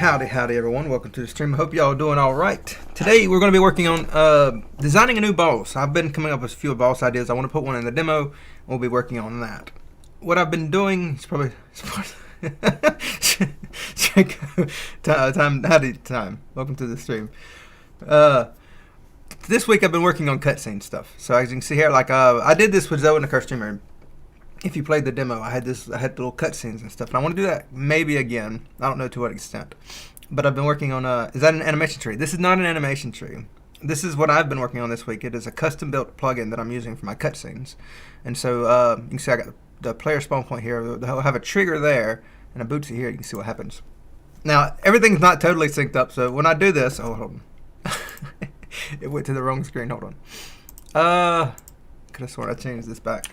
Howdy everyone, welcome to the stream. I hope y'all are doing alright. Today we're going to be working on designing a new boss. I've been coming up with a few boss ideas. I want to put one in the demo, and we'll be working on that. What I've been doing is probably... time. Welcome to the stream. This week I've been working on cutscene stuff. So as you can see here, like I did this with Zoe and the Curse Streamer. If you played the demo, I had little cutscenes and stuff, and I want to do that maybe again. I don't know to what extent, but I've been working on is that an animation tree? This is not an animation tree. This is what I've been working on this week. It is a custom built plugin that I'm using for my cutscenes, and so you can see I got the player spawn point here. They'll have a trigger there and a bootsy here. You can see what happens. Now everything's not totally synced up, so when I do this, hold on, it went to the wrong screen. Hold on. Could have sworn I changed this back.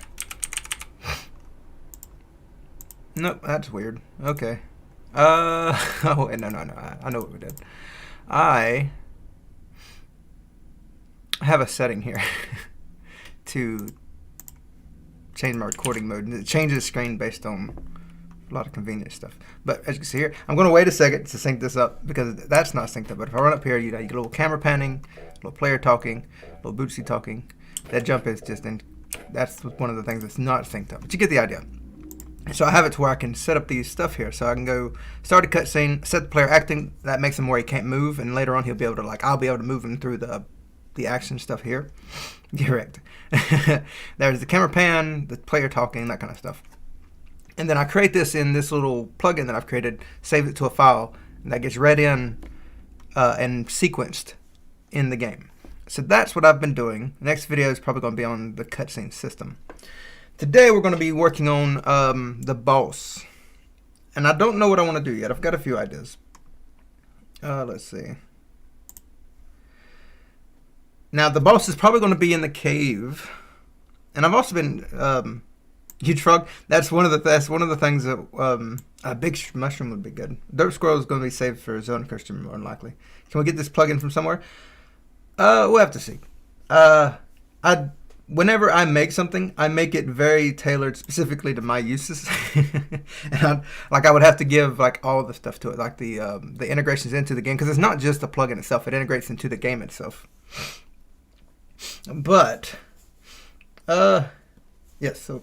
Nope, that's weird. Okay. Oh, no. I know what we did. I have a setting here to change my recording mode. And it changes screen based on a lot of convenient stuff. But as you can see here, I'm going to wait a second to sync this up because that's not synced up. But if I run up here, you get a little camera panning, a little player talking, a little bootsy talking. That jump is just in. That's one of the things that's not synced up. But you get the idea. So I have it to where I can set up these stuff here. So I can go start a cutscene, set the player acting. That makes him where he can't move, and later on he'll be able to I'll be able to move him through the action stuff here. Correct. There's the camera pan, the player talking, that kind of stuff. And then I create this in this little plugin that I've created, save it to a file, and that gets read in and sequenced in the game. So that's what I've been doing. The next video is probably going to be on the cutscene system. Today we're going to be working on the boss, and I don't know what I want to do yet. I've got a few ideas. Let's see. Now the boss is probably going to be in the cave, and I've also been huge frog. That's one of the things that a big mushroom would be good. Dirt squirrel is going to be saved for zone custom more than likely. Can we get this plugin from somewhere? We'll have to see. whenever I make something, I make it very tailored specifically to my uses. And I would have to give like all the stuff to it, like the integrations into the game, because it's not just the plugin itself; it integrates into the game itself. But yes. So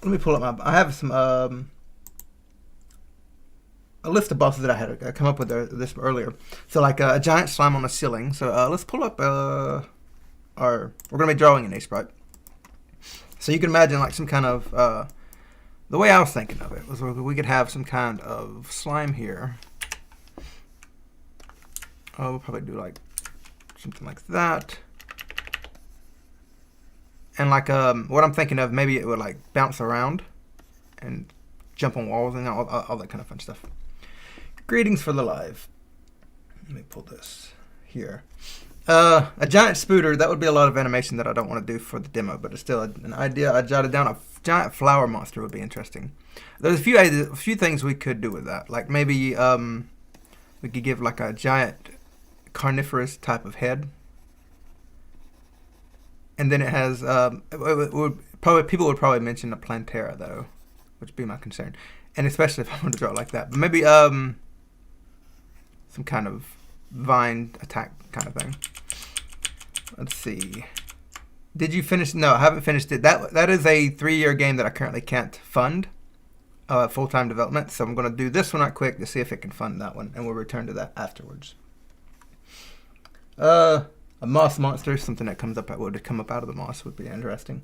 let me pull up my. I have some a list of bosses that I had come up with this earlier. So like a giant slime on the ceiling. So let's pull up we're going to be drawing an A sprite. So you can imagine like some kind of, the way I was thinking of it was we could have some kind of slime here. Oh, we'll probably do like something like that. And like what I'm thinking of, maybe it would like bounce around and jump on walls and all that kind of fun stuff. Greetings for the live. Let me pull this here. A giant spooter, that would be a lot of animation that I don't want to do for the demo, but it's still an idea I jotted down. A giant flower monster would be interesting. There's a few things we could do with that. Like maybe we could give like a giant carnivorous type of head. And then it has, people would probably mention a plantera though, which would be my concern. And especially if I want to draw it like that. But maybe some kind of vine attack kind of thing. Let's see. Did you finish? No, I haven't finished it. That is a 3-year game that I currently can't fund full-time development. So I'm going to do this one right quick to see if it can fund that one, and we'll return to that afterwards. A moss monster, something that would come up out of the moss, would be interesting.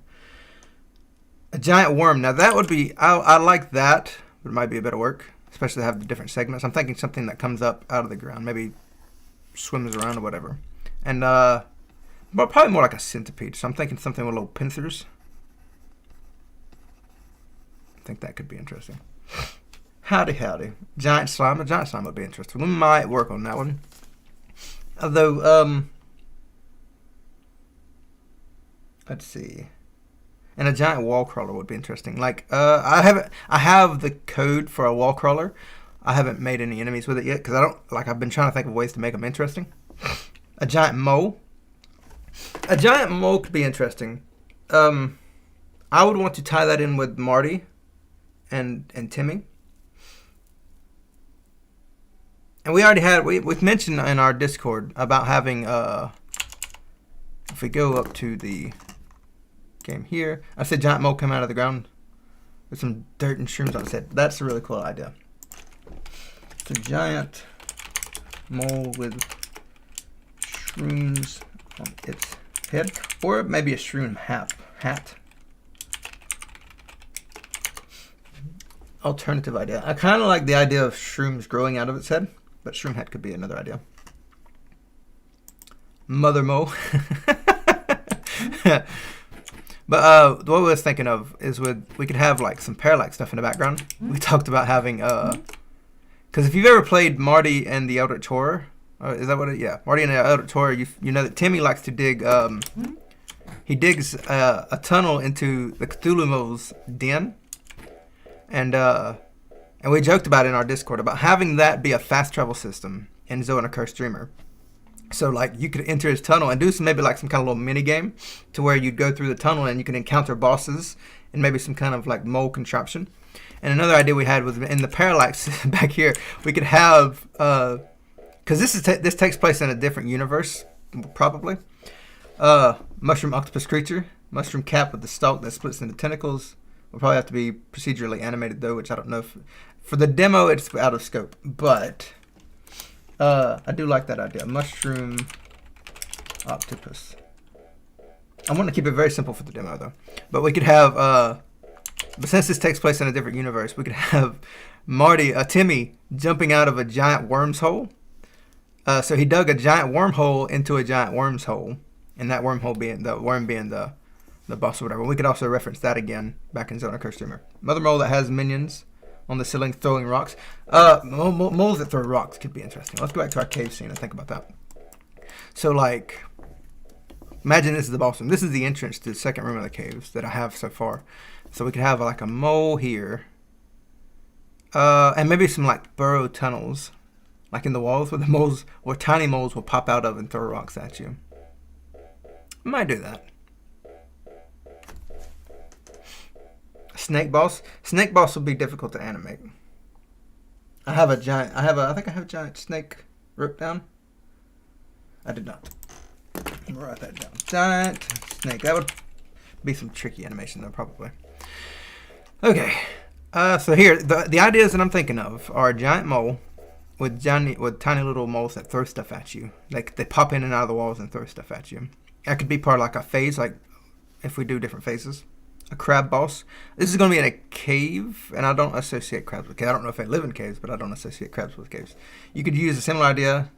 A giant worm. Now that would be. I like that, but it might be a bit of work, especially to have the different segments. I'm thinking something that comes up out of the ground, maybe swims around or whatever. And but probably more like a centipede. So I'm thinking something with little pincers. I think that could be interesting. Howdy, howdy. Giant slime. A giant slime would be interesting. We might work on that one. Although, let's see. And a giant wall crawler would be interesting. Like, I have the code for a wall crawler. I haven't made any enemies with it yet because I've been trying to think of ways to make them interesting. A giant mole. A giant mole could be interesting. I would want to tie that in with Marty and Timmy. And we already had, we've mentioned in our Discord about having, if we go up to the game here, I said giant mole come out of the ground with some dirt and shrooms on its head. That's a really cool idea. It's a giant mole with shrooms on its head, or maybe a shroom hat. Alternative idea. I kind of like the idea of shrooms growing out of its head, but shroom hat could be another idea. Mother mole. But what I was thinking of is we could have like some parallax stuff in the background. We talked about having because if you've ever played Marty and the Eldritch Horror, is that what it? Yeah, Marty and the Eldritch Horror. You know that Timmy likes to dig. He digs a tunnel into the Cthulhu mole's den, and we joked about it in our Discord about having that be a fast travel system in Zoe and a Cursed Dreamer. So like you could enter his tunnel and do maybe like some kind of little mini game to where you'd go through the tunnel and you can encounter bosses and maybe some kind of like mole contraption. And another idea we had was in the parallax back here, we could have because this takes place in a different universe probably. Mushroom octopus creature, mushroom cap with the stalk that splits into tentacles. Will probably have to be procedurally animated though, which I don't know if for the demo it's out of scope, but. I do like that idea. Mushroom octopus. I want to keep it very simple for the demo though. But we could have, but since this takes place in a different universe, we could have Timmy jumping out of a giant worm's hole. So he dug a giant wormhole into a giant worm's hole, and that wormhole being the worm being the boss or whatever. We could also reference that again back in Zoe and a Cursed Dreamer. Mother mole that has minions on the ceiling throwing rocks. Moles that throw rocks could be interesting. Let's go back to our cave scene and think about that. So like, imagine this is the boss room. This is the entrance to the second room of the caves that I have so far. So we could have like a mole here. And maybe some like burrow tunnels, like in the walls where tiny moles will pop out of and throw rocks at you. Might do that. Snake boss. Snake boss will be difficult to animate. I have a giant. I think I have a giant snake wrote down. I did not. I'm gonna write that down. Giant snake. That would be some tricky animation though, probably. Okay. So here, the ideas that I'm thinking of are a giant mole with tiny little moles that throw stuff at you. Like they pop in and out of the walls and throw stuff at you. That could be part of like a phase, like if we do different phases. A crab boss. This is going to be in a cave, and I don't associate crabs with caves. I don't know if they live in caves, but I don't associate crabs with caves. You could use a similar idea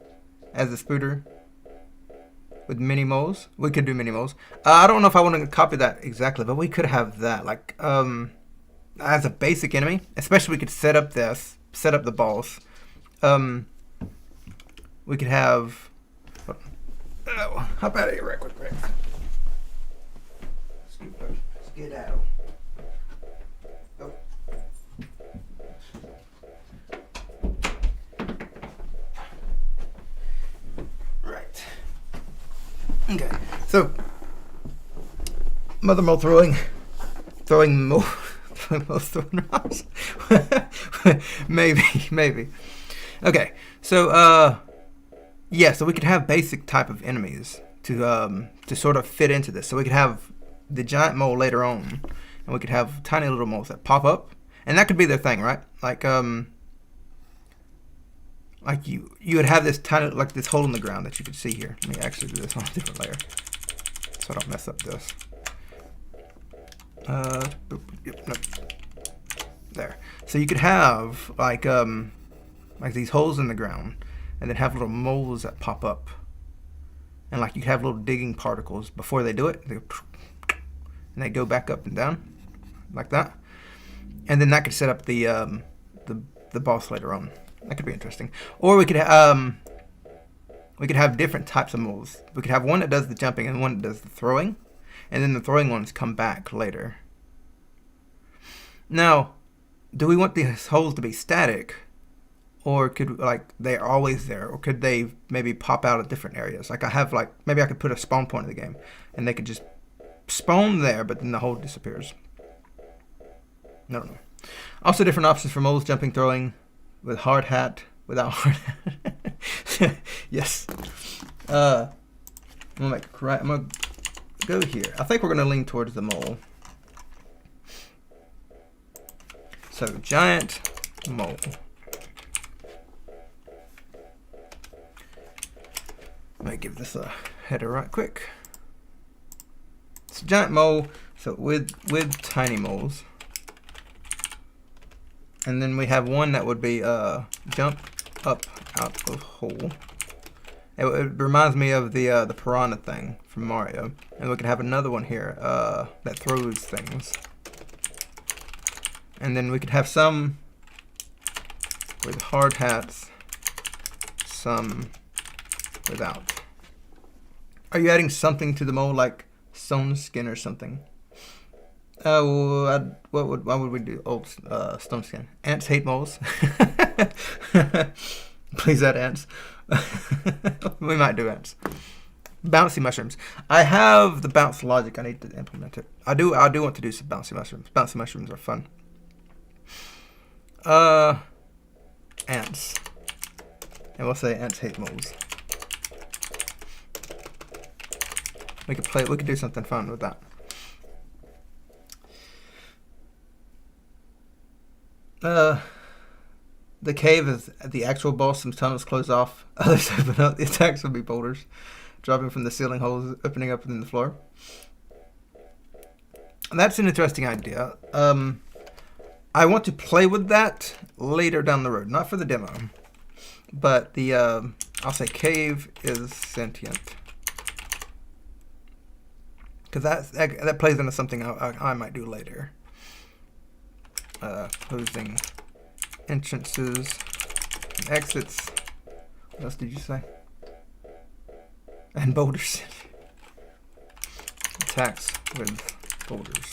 as the spooter with mini moles. We could do mini moles. I don't know if I want to copy that exactly, but we could have that like as a basic enemy. Especially we could set up the boss. We could have. Oh, hop out of here right quick. Skedaddle. Oh. Right. Okay. So, Mother Mole throwing rocks. maybe. Okay. So, yeah. So we could have basic type of enemies to sort of fit into this. So we could have the giant mole later on, and we could have tiny little moles that pop up, and that could be their thing, right? Like you would have this tiny, like this hole in the ground that you could see here. Let me actually do this on a different layer so I don't mess up this. There. So you could have like these holes in the ground, and then have little moles that pop up, and like you have little digging particles before they do it. And they go back up and down like that, and then that could set up the boss later on. That could be interesting. Or we could have different types of moves. We could have one that does the jumping and one that does the throwing, and then the throwing ones come back later. Now, do we want these holes to be static, or could they're always there, or could they maybe pop out at different areas? Like maybe I could put a spawn point in the game, and they could just spawn there, but then the hole disappears. I don't know. Also, different options for moles: jumping, throwing, with hard hat, without hard hat. Yes. I'm gonna go here. I think we're gonna lean towards the mole. So giant mole. Let me give this a header right quick. It's a giant mole, so with tiny moles. And then we have one that would be jump up out of hole. It reminds me of the piranha thing from Mario. And we could have another one here that throws things. And then we could have some with hard hats, some without. Are you adding something to the mole like stone skin or something? Why would we do old stone skin? Ants hate moles. Please add ants. We might do ants. Bouncy mushrooms. I have the bounce logic. I need to implement it. I do want to do some bouncy mushrooms. Bouncy mushrooms are fun. Ants. And we'll say ants hate moles. We could do something fun with that. The cave is the actual boss. Some tunnels close off. Others open up. The attacks will be boulders dropping from the ceiling holes, opening up within the floor. And that's an interesting idea. I want to play with that later down the road, not for the demo, but the I'll say cave is sentient, because that plays into something I might do later. Closing entrances and exits. What else did you say? And boulders. Attacks with boulders.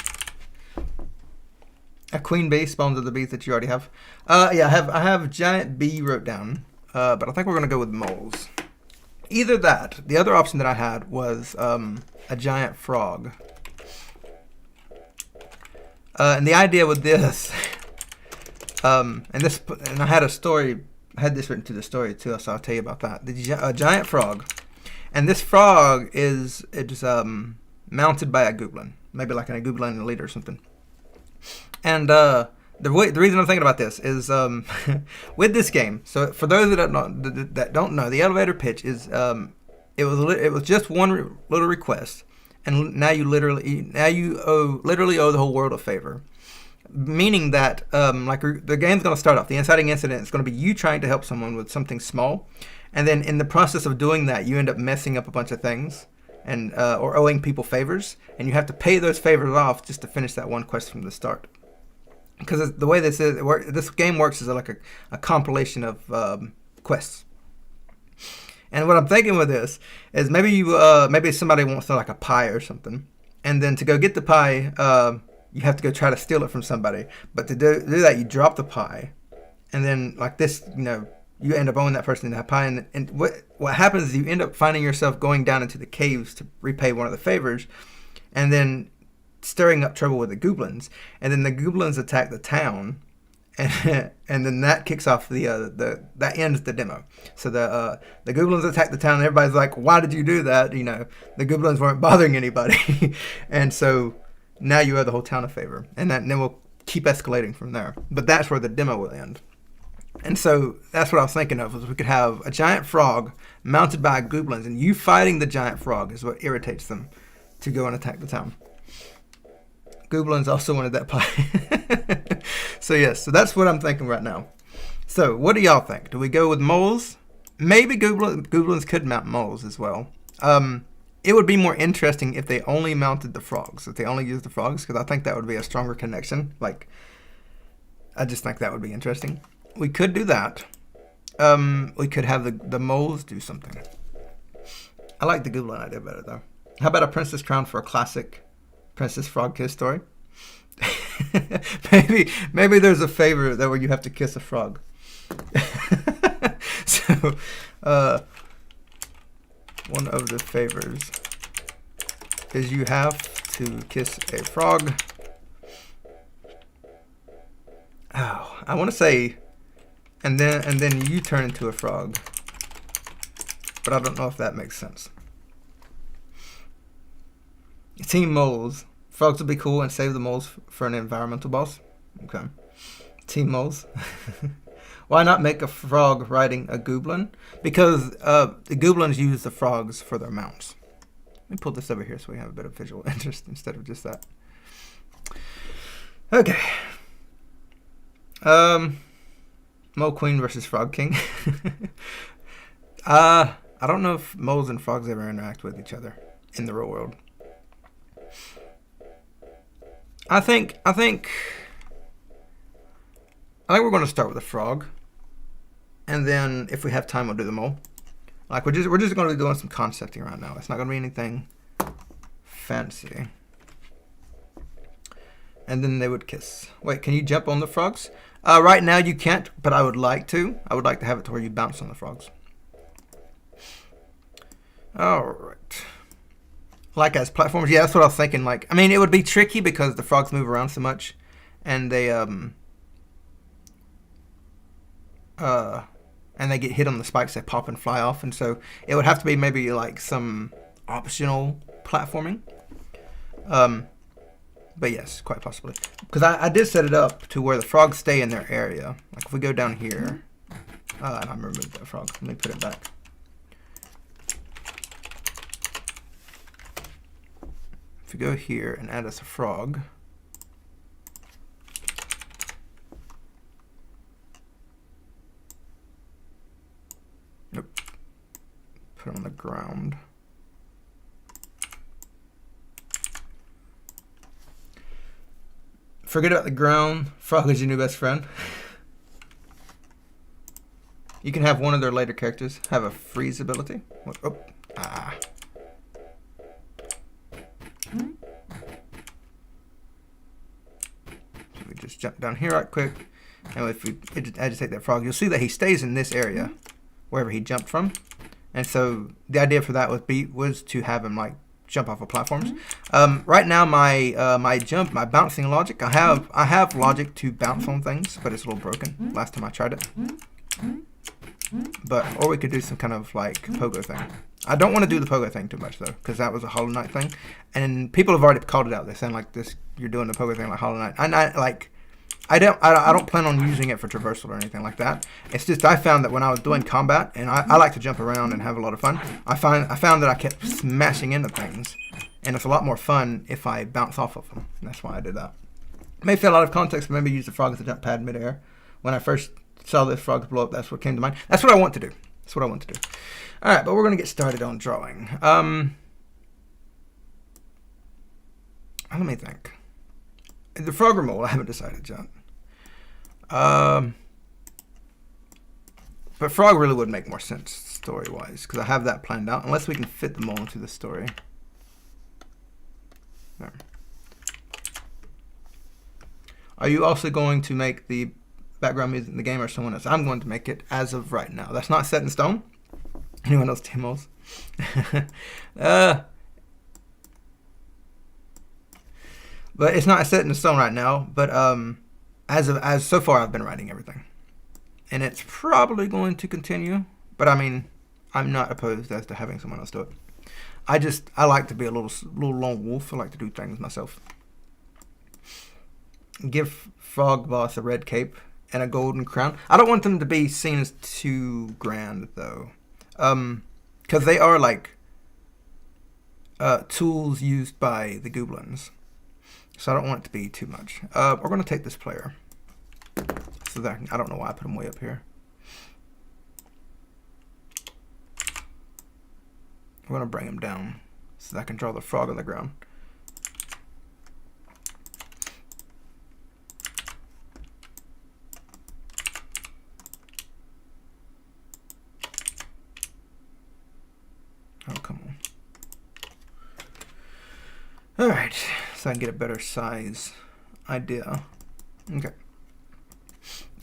A queen bee spawns of the bees that you already have. Yeah, I have giant bee wrote down, but I think we're gonna go with moles. Either that. The other option that I had was a giant frog. And the idea with this, and I had a story. I had this written to the story too, so I'll tell you about that. The giant frog, and this frog is mounted by a goblin, maybe like a goblin elite or something. And the reason I'm thinking about this is with this game. So for those that don't know, the elevator pitch is it was just one little request, and now you literally owe the whole world a favor. Meaning that like the game's going to start off, the inciting incident is going to be you trying to help someone with something small, and then in the process of doing that, you end up messing up a bunch of things, and or owing people favors, and you have to pay those favors off just to finish that one quest from the start. Because the way this game works is like a compilation of quests. And what I'm thinking with this is maybe somebody wants like a pie or something, and then to go get the pie, you have to go try to steal it from somebody. But to do that, you drop the pie, and then like this, you end up owing that person that pie. And what happens is you end up finding yourself going down into the caves to repay one of the favors, and then stirring up trouble with the goblins. And then the goblins attack the town, and then that kicks off that ends the demo. So the goblins attack the town, and everybody's like, "Why did you do that?" The goblins weren't bothering anybody, and so now you owe the whole town a favor, and then we'll keep escalating from there. But that's where the demo will end. And so that's what I was thinking of, was we could have a giant frog mounted by goblins, and you fighting the giant frog is what irritates them to go and attack the town. Goblins also wanted that pie. So yes, so that's what I'm thinking right now. So what do y'all think? Do we go with moles? Maybe goblins could mount moles as well. It would be more interesting if they only mounted the frogs, if they only used the frogs, because I think that would be a stronger connection. Like, I just think that would be interesting. We could do that. We could have the moles do something. I like the goblin idea better, though. How about a princess crown for a classic Princess Frog kiss story? maybe there's a favor that where you have to kiss a frog. So, one of the favors is you have to kiss a frog. Oh, I want to say, and then you turn into a frog, but I don't know if that makes sense. Team moles. Frogs would be cool, and save the moles for an environmental boss. Okay. Team moles. Why not make a frog riding a goblin? Because the goblins use the frogs for their mounts. Let me pull this over here so we have a bit of visual interest instead of just that. Okay. Mole Queen versus Frog King. I don't know if moles and frogs ever interact with each other in the real world. I think we're going to start with a frog, and then if we have time, we'll do the mole. Like we're just going to be doing some concepting right now. It's not going to be anything fancy. And then they would kiss. Wait, can you jump on the frogs? Right now you can't, but I would like to. I would like to have it to where you bounce on the frogs. All right. Like as platforms, yeah, that's what I was thinking. Like, I mean, it would be tricky because the frogs move around so much, and they get hit on the spikes, they pop and fly off, and so it would have to be maybe like some optional platforming. But yes, quite possibly, because I did set it up to where the frogs stay in their area. Like if we go down here, and I removed that frog. Let me put it back. If we go here and add us a frog, nope, put it on the ground. Forget about the ground. Frog is your new best friend. You can have one of their later characters have a freeze ability. Oh, ah. So we just jump down here right quick, and if we agitate that frog, you'll see that he stays in this area wherever he jumped from. And so the idea for that was to have him like jump off of platforms. Right now, my bouncing logic, I have logic to bounce on things, but it's a little broken. Last time I tried it. Or we could do some kind of like pogo thing. I don't want to do the pogo thing too much though, because that was a Hollow Knight thing, and people have already called it out. They're saying like this, you're doing the pogo thing like Hollow Knight. And I don't plan on using it for traversal or anything like that. It's just I found that when I was doing combat, and I like to jump around and have a lot of fun, I found that I kept smashing into things, and it's a lot more fun if I bounce off of them. And that's why I did that. May feel out of context, but maybe use the frog as a jump pad midair. When I first saw this frog blow up, that's what came to mind. That's what I want to do. That's what I want to do. All right, but we're going to get started on drawing. Let me think. The frog or mole, I haven't decided yet. But frog really would make more sense story-wise, because I have that planned out, unless we can fit the mole into the story. There. Are you also going to make the background music in the game or someone else? I'm going to make it as of right now. That's not set in stone. Anyone else team moles? But it's not set in stone right now. But as so far, I've been writing everything, and it's probably going to continue. But I mean, I'm not opposed as to having someone else do it. I like to be a little lone wolf. I like to do things myself. Give Frog Boss a red cape and a golden crown. I don't want them to be seen as too grand though, because they are like tools used by the goblins. So I don't want it to be too much. We're going to take this player. So that I don't know why I put him way up here. We're going to bring him down so that I can draw the frog on the ground. Oh, come on. All right, so I can get a better size idea. Okay.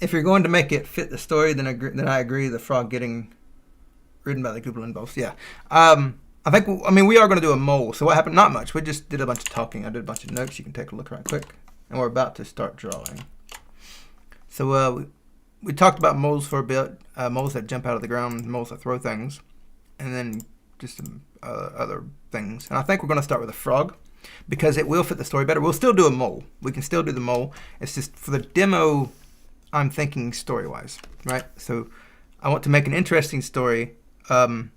If you're going to make it fit the story, then I agree the frog getting ridden by the goblin boss. Yeah. I mean, we are going to do a mole. So what happened? Not much. We just did a bunch of talking. I did a bunch of notes. You can take a look right quick. And we're about to start drawing. So we talked about moles for a bit. Moles that jump out of the ground, moles that throw things, and then just some other things. And I think we're going to start with a frog, because it will fit the story better. We'll still do a mole. We can still do the mole. It's just for the demo, I'm thinking story-wise, right? So I want to make an interesting story, and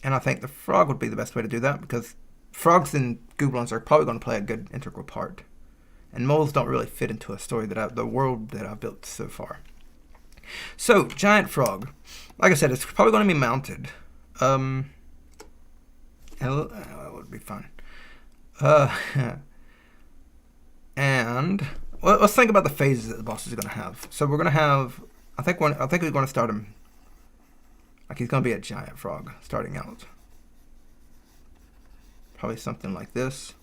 I think the frog would be the best way to do that, because frogs and goblins are probably going to play a good integral part, and moles don't really fit into a story the world that I've built so far. So giant frog, like I said, it's probably going to be mounted. And it would be fun. And well, let's think about the phases that the boss is going to have. So we're going to have, I think we're going to start him like he's going to be a giant frog starting out. Probably something like this.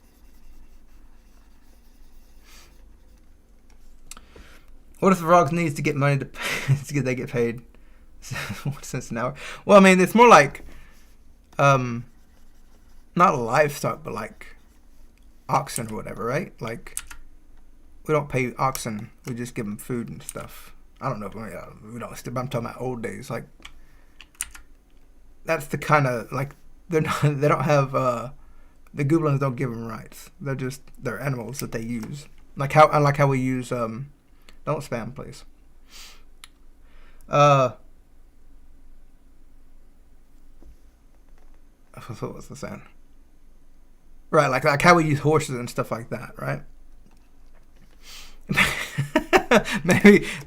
What if the frog needs to get money to they get paid? What cents an hour? Well, I mean, it's more like not livestock, but like oxen or whatever, right? Like, we don't pay oxen. We just give them food and stuff. I don't know if we don't. I'm talking about old days. Like, that's the kind of, like, they don't have, the goblins don't give them rights. They're animals that they use. Unlike how we use, don't spam, please. What was the saying? Right, like how we use horses and stuff like that, right?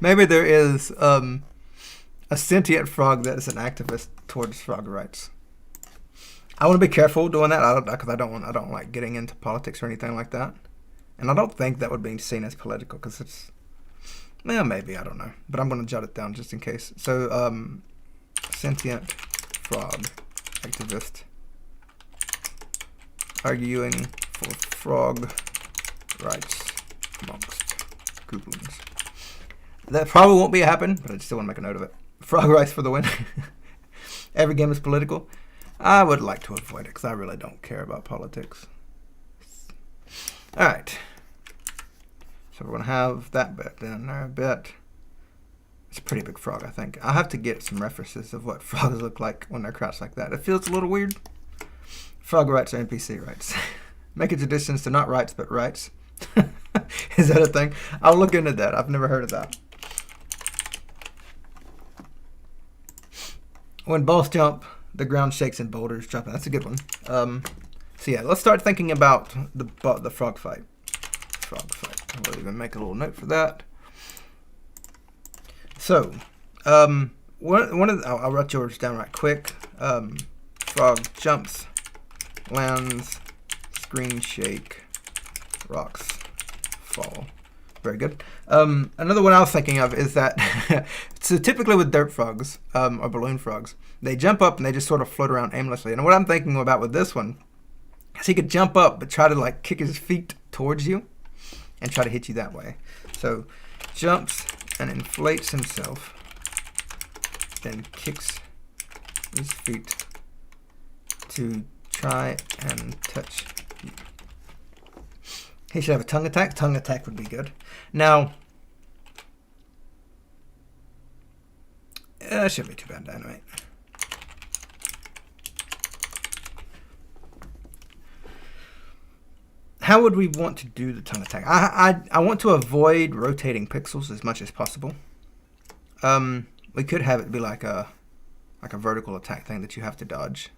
maybe there is a sentient frog that is an activist towards frog rights. I want to be careful doing that, because I don't like getting into politics or anything like that, and I don't think that would be seen as political, because it's, well, maybe, I don't know, but I'm going to jot it down just in case. So sentient frog activist arguing for frog rights amongst goblins. That probably won't be happen, but I still want to make a note of it. Frog rights for the win. Every game is political. I would like to avoid it because I really don't care about politics. All right. So we're going to have that bit down there a bit. It's a pretty big frog, I think. I'll have to get some references of what frogs look like when they're crouched like that. It feels a little weird. Frog rights are NPC rights. Make it traditions to not rights, but rights. Is that a thing? I'll look into that. I've never heard of that. When balls jump, the ground shakes and boulders jump. That's a good one. So yeah, let's start thinking about the frog fight. Frog fight. I'll even make a little note for that. So, I'll write yours down right quick. Frog jumps, lands, screen shake, rocks fall. Very good. Another one I was thinking of is that, so typically with dirt frogs, or balloon frogs, they jump up and they just sort of float around aimlessly. And what I'm thinking about with this one is he could jump up but try to like kick his feet towards you and try to hit you that way. So jumps and inflates himself, then kicks his feet to try and touch you. He should have a tongue attack. Tongue attack would be good. Now, that shouldn't be too bad, dynamite. How would we want to do the tongue attack? I want to avoid rotating pixels as much as possible. We could have it be like a vertical attack thing that you have to dodge.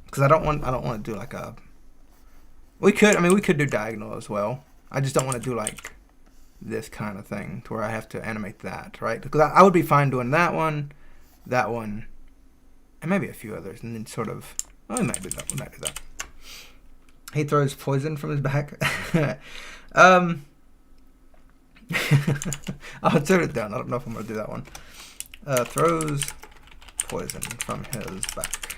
Because I don't want to do like a. We could do diagonal as well. I just don't want to do like this kind of thing to where I have to animate that, right? Because I would be fine doing that one, and maybe a few others, and then sort of. Oh, we might do that. We might do that. He throws poison from his back. I'll turn it down. I don't know if I'm gonna do that one. Throws poison from his back.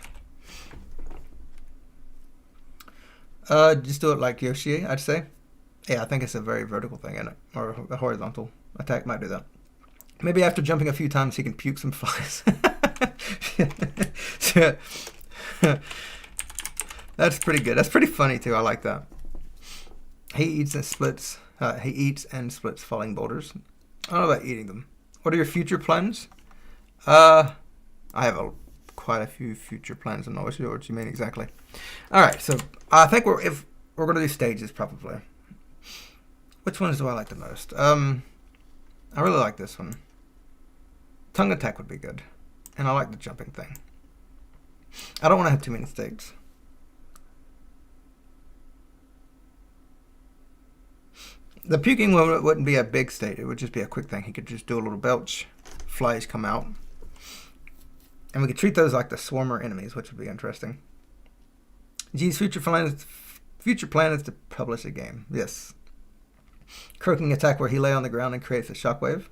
Just do it like Yoshi, I'd say. Yeah, I think it's a very vertical thing in it, or a horizontal attack might do that. Maybe after jumping a few times, he can puke some flies. That's pretty good. That's pretty funny too. I like that. He eats and splits. Falling boulders. I don't know about eating them. What are your future plans? I have quite a few future plans. I'm not sure what you mean exactly. All right, so I think we're going to do stages probably. Which ones do I like the most? I really like this one. Tongue attack would be good, and I like the jumping thing. I don't want to have too many stages. The puking one wouldn't be a big state. It would just be a quick thing. He could just do a little belch, flies come out. And we could treat those like the swarmer enemies, which would be interesting. G's future plan is to publish a game. Yes. Croaking attack where he lay on the ground and creates a shockwave.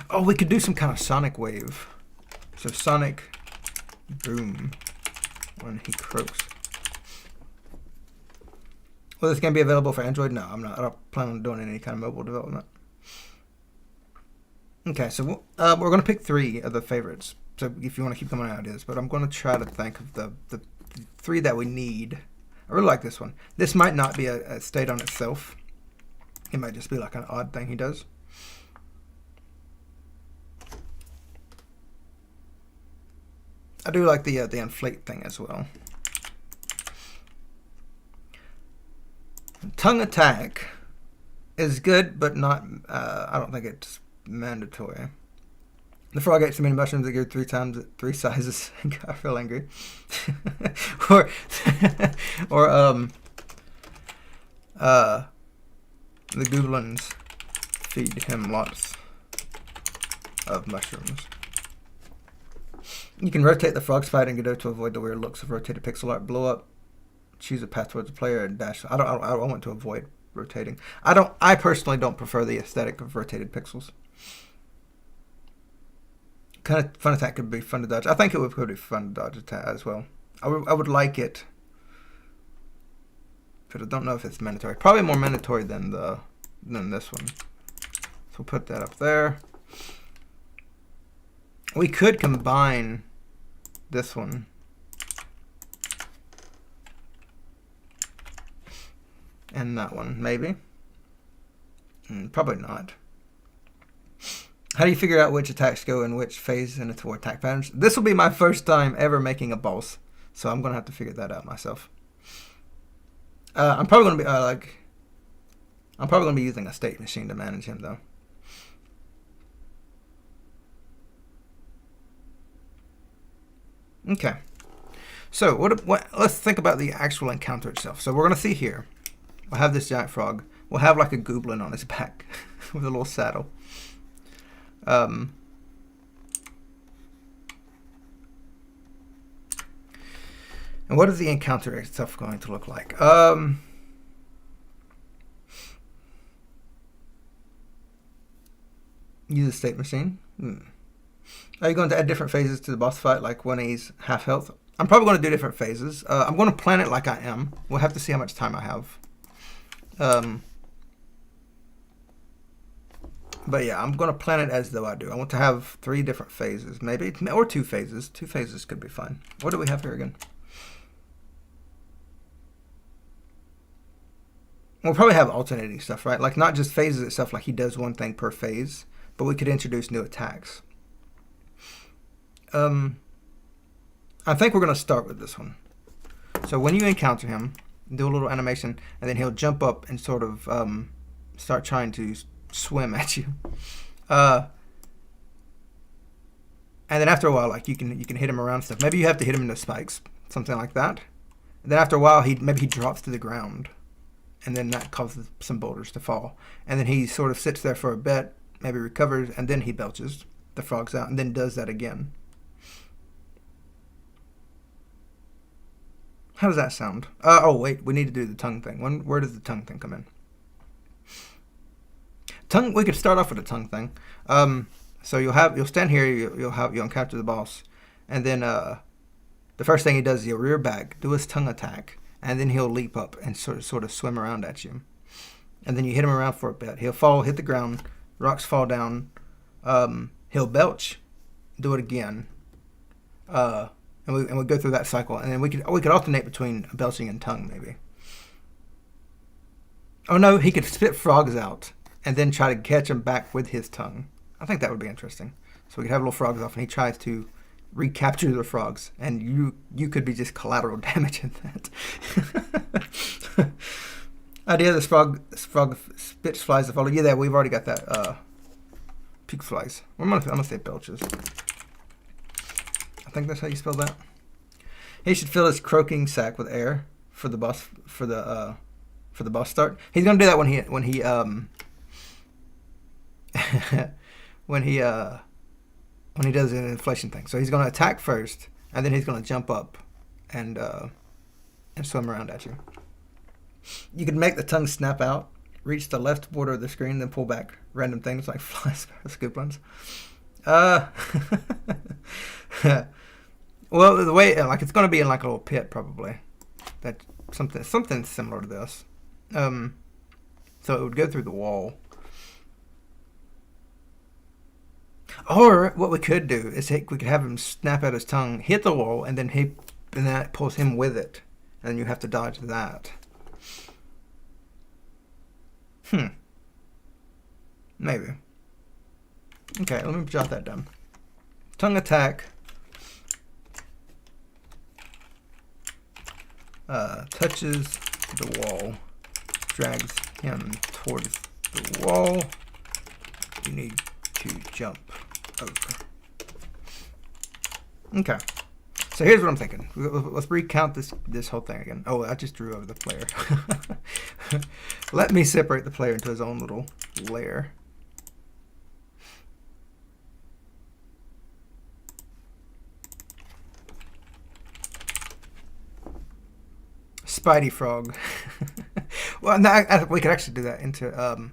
Oh, we could do some kind of sonic wave. So sonic boom when he croaks. Will this game be available for Android? No, I'm not. I don't plan on doing any kind of mobile development. Okay, so we're going to pick 3 of the favorites. So if you want to keep coming out ideas, but I'm going to try to think of the 3 that we need. I really like this one. This might not be a state on itself. It might just be like an odd thing he does. I do like the inflate thing as well. Tongue attack is good, but not. I don't think it's mandatory. The frog ate so many mushrooms that grew 3 times 3 sizes. I feel angry. or the goblins feed him lots of mushrooms. You can rotate the frog's fighting Godot to avoid the weird looks of rotated pixel art. Blow up, choose a path towards the player, and dash. I want to avoid rotating. I personally don't prefer the aesthetic of rotated pixels. Kind of fun attack could be fun to dodge. I think it would be fun to dodge attack as well. I would like it, but I don't know if it's mandatory. Probably more mandatory than this one. we'll put that up there. We could combine this one. And that one, maybe. Probably not. How do you figure out which attacks go in which phase in its war attack patterns? This will be my first time ever making a boss, so I'm going to have to figure that out myself. I'm probably going to be I'm probably going to be using a state machine to manage him, though. Okay. So let's think about the actual encounter itself. So we're going to see here, we'll have this giant frog. We'll have like a goblin on his back with a little saddle. And what is the encounter itself going to look like? Use a state machine. Are you going to add different phases to the boss fight, like when he's half health? I'm probably going to do different phases. I'm going to plan it like I am. We'll have to see how much time I have. But yeah, I'm going to plan it as though I do. I want to have 3 different phases, maybe, or 2 phases. 2 phases could be fine. What do we have here again? We'll probably have alternating stuff, right? Like not just phases itself, like he does one thing per phase, but we could introduce new attacks. I think we're going to start with this one. So when you encounter him, do a little animation, and then he'll jump up and sort of start trying to swim at you. And then after a while, like you can hit him around stuff. Maybe you have to hit him in the spikes, something like that. And then after a while, maybe he drops to the ground, and then that causes some boulders to fall. And then he sort of sits there for a bit, maybe recovers, and then he belches the frogs out, and then does that again. How does that sound? Oh wait, we need to do the tongue thing. Where does the tongue thing come in? Tongue. We could start off with a tongue thing. So you'll stand here. You'll encounter the boss, and then the first thing he does is he'll rear back, do his tongue attack, and then he'll leap up and sort of swim around at you. And then you hit him around for a bit. He'll fall, hit the ground, rocks fall down. He'll belch, do it again. And we go through that cycle, and then we could alternate between belching and tongue, maybe. Oh no, he could spit frogs out and then try to catch them back with his tongue. I think that would be interesting. So we could have little frogs off, and he tries to recapture the frogs, and you could be just collateral damage in that. Idea this frog spits flies to follow. Yeah, we've already got that. Puke flies. I'm gonna say belches. I think that's how you spell that. He should fill his croaking sack with air for the boss start. He's gonna do that when he when he does an inflation thing. So he's gonna attack first, and then he's gonna jump up and swim around at you. You can make the tongue snap out, reach the left border of the screen, then pull back. Random things like flies, scoop ones. Well, the way it's going to be in like a little pit probably. That something similar to this. So it would go through the wall. Or what we could do is we could have him snap out his tongue, hit the wall, and then that pulls him with it, and you have to dodge that. Maybe. Okay, let me jot that down. Tongue attack. Touches the wall, drags him towards the wall. You need to jump over. Okay. So here's what I'm thinking. Let's recount this whole thing again. Oh, I just drew over the player. Let me separate the player into his own little layer. Spidey frog. Well, no, we could actually do that into.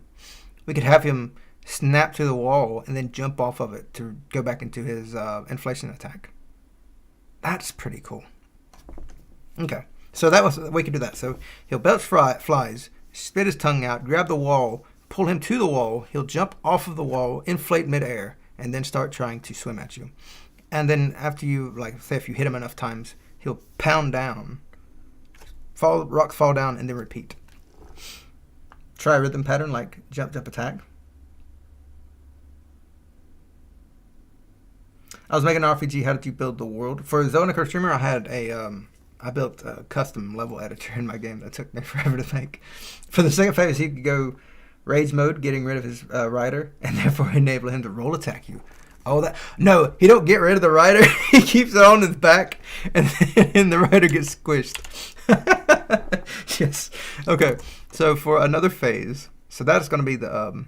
We could have him snap to the wall and then jump off of it to go back into his inflation attack. That's pretty cool. Okay, so we could do that. So he'll belch flies, spit his tongue out, grab the wall, pull him to the wall, he'll jump off of the wall, inflate midair, and then start trying to swim at you. And then after you, like, say if you hit him enough times, he'll pound down, rocks fall down, and then repeat. Try a rhythm pattern like jump, jump, attack. I was making an RPG, how did you build the world? For Zonica Streamer, I had I built a custom level editor in my game that took me forever to make. For the second phase, he could go rage mode, getting rid of his rider, and therefore enable him to roll attack you. Oh, that no, he don't get rid of the rider. He keeps it on his back, and then the rider gets squished. Yes. Okay. So for another phase, so that's going to be the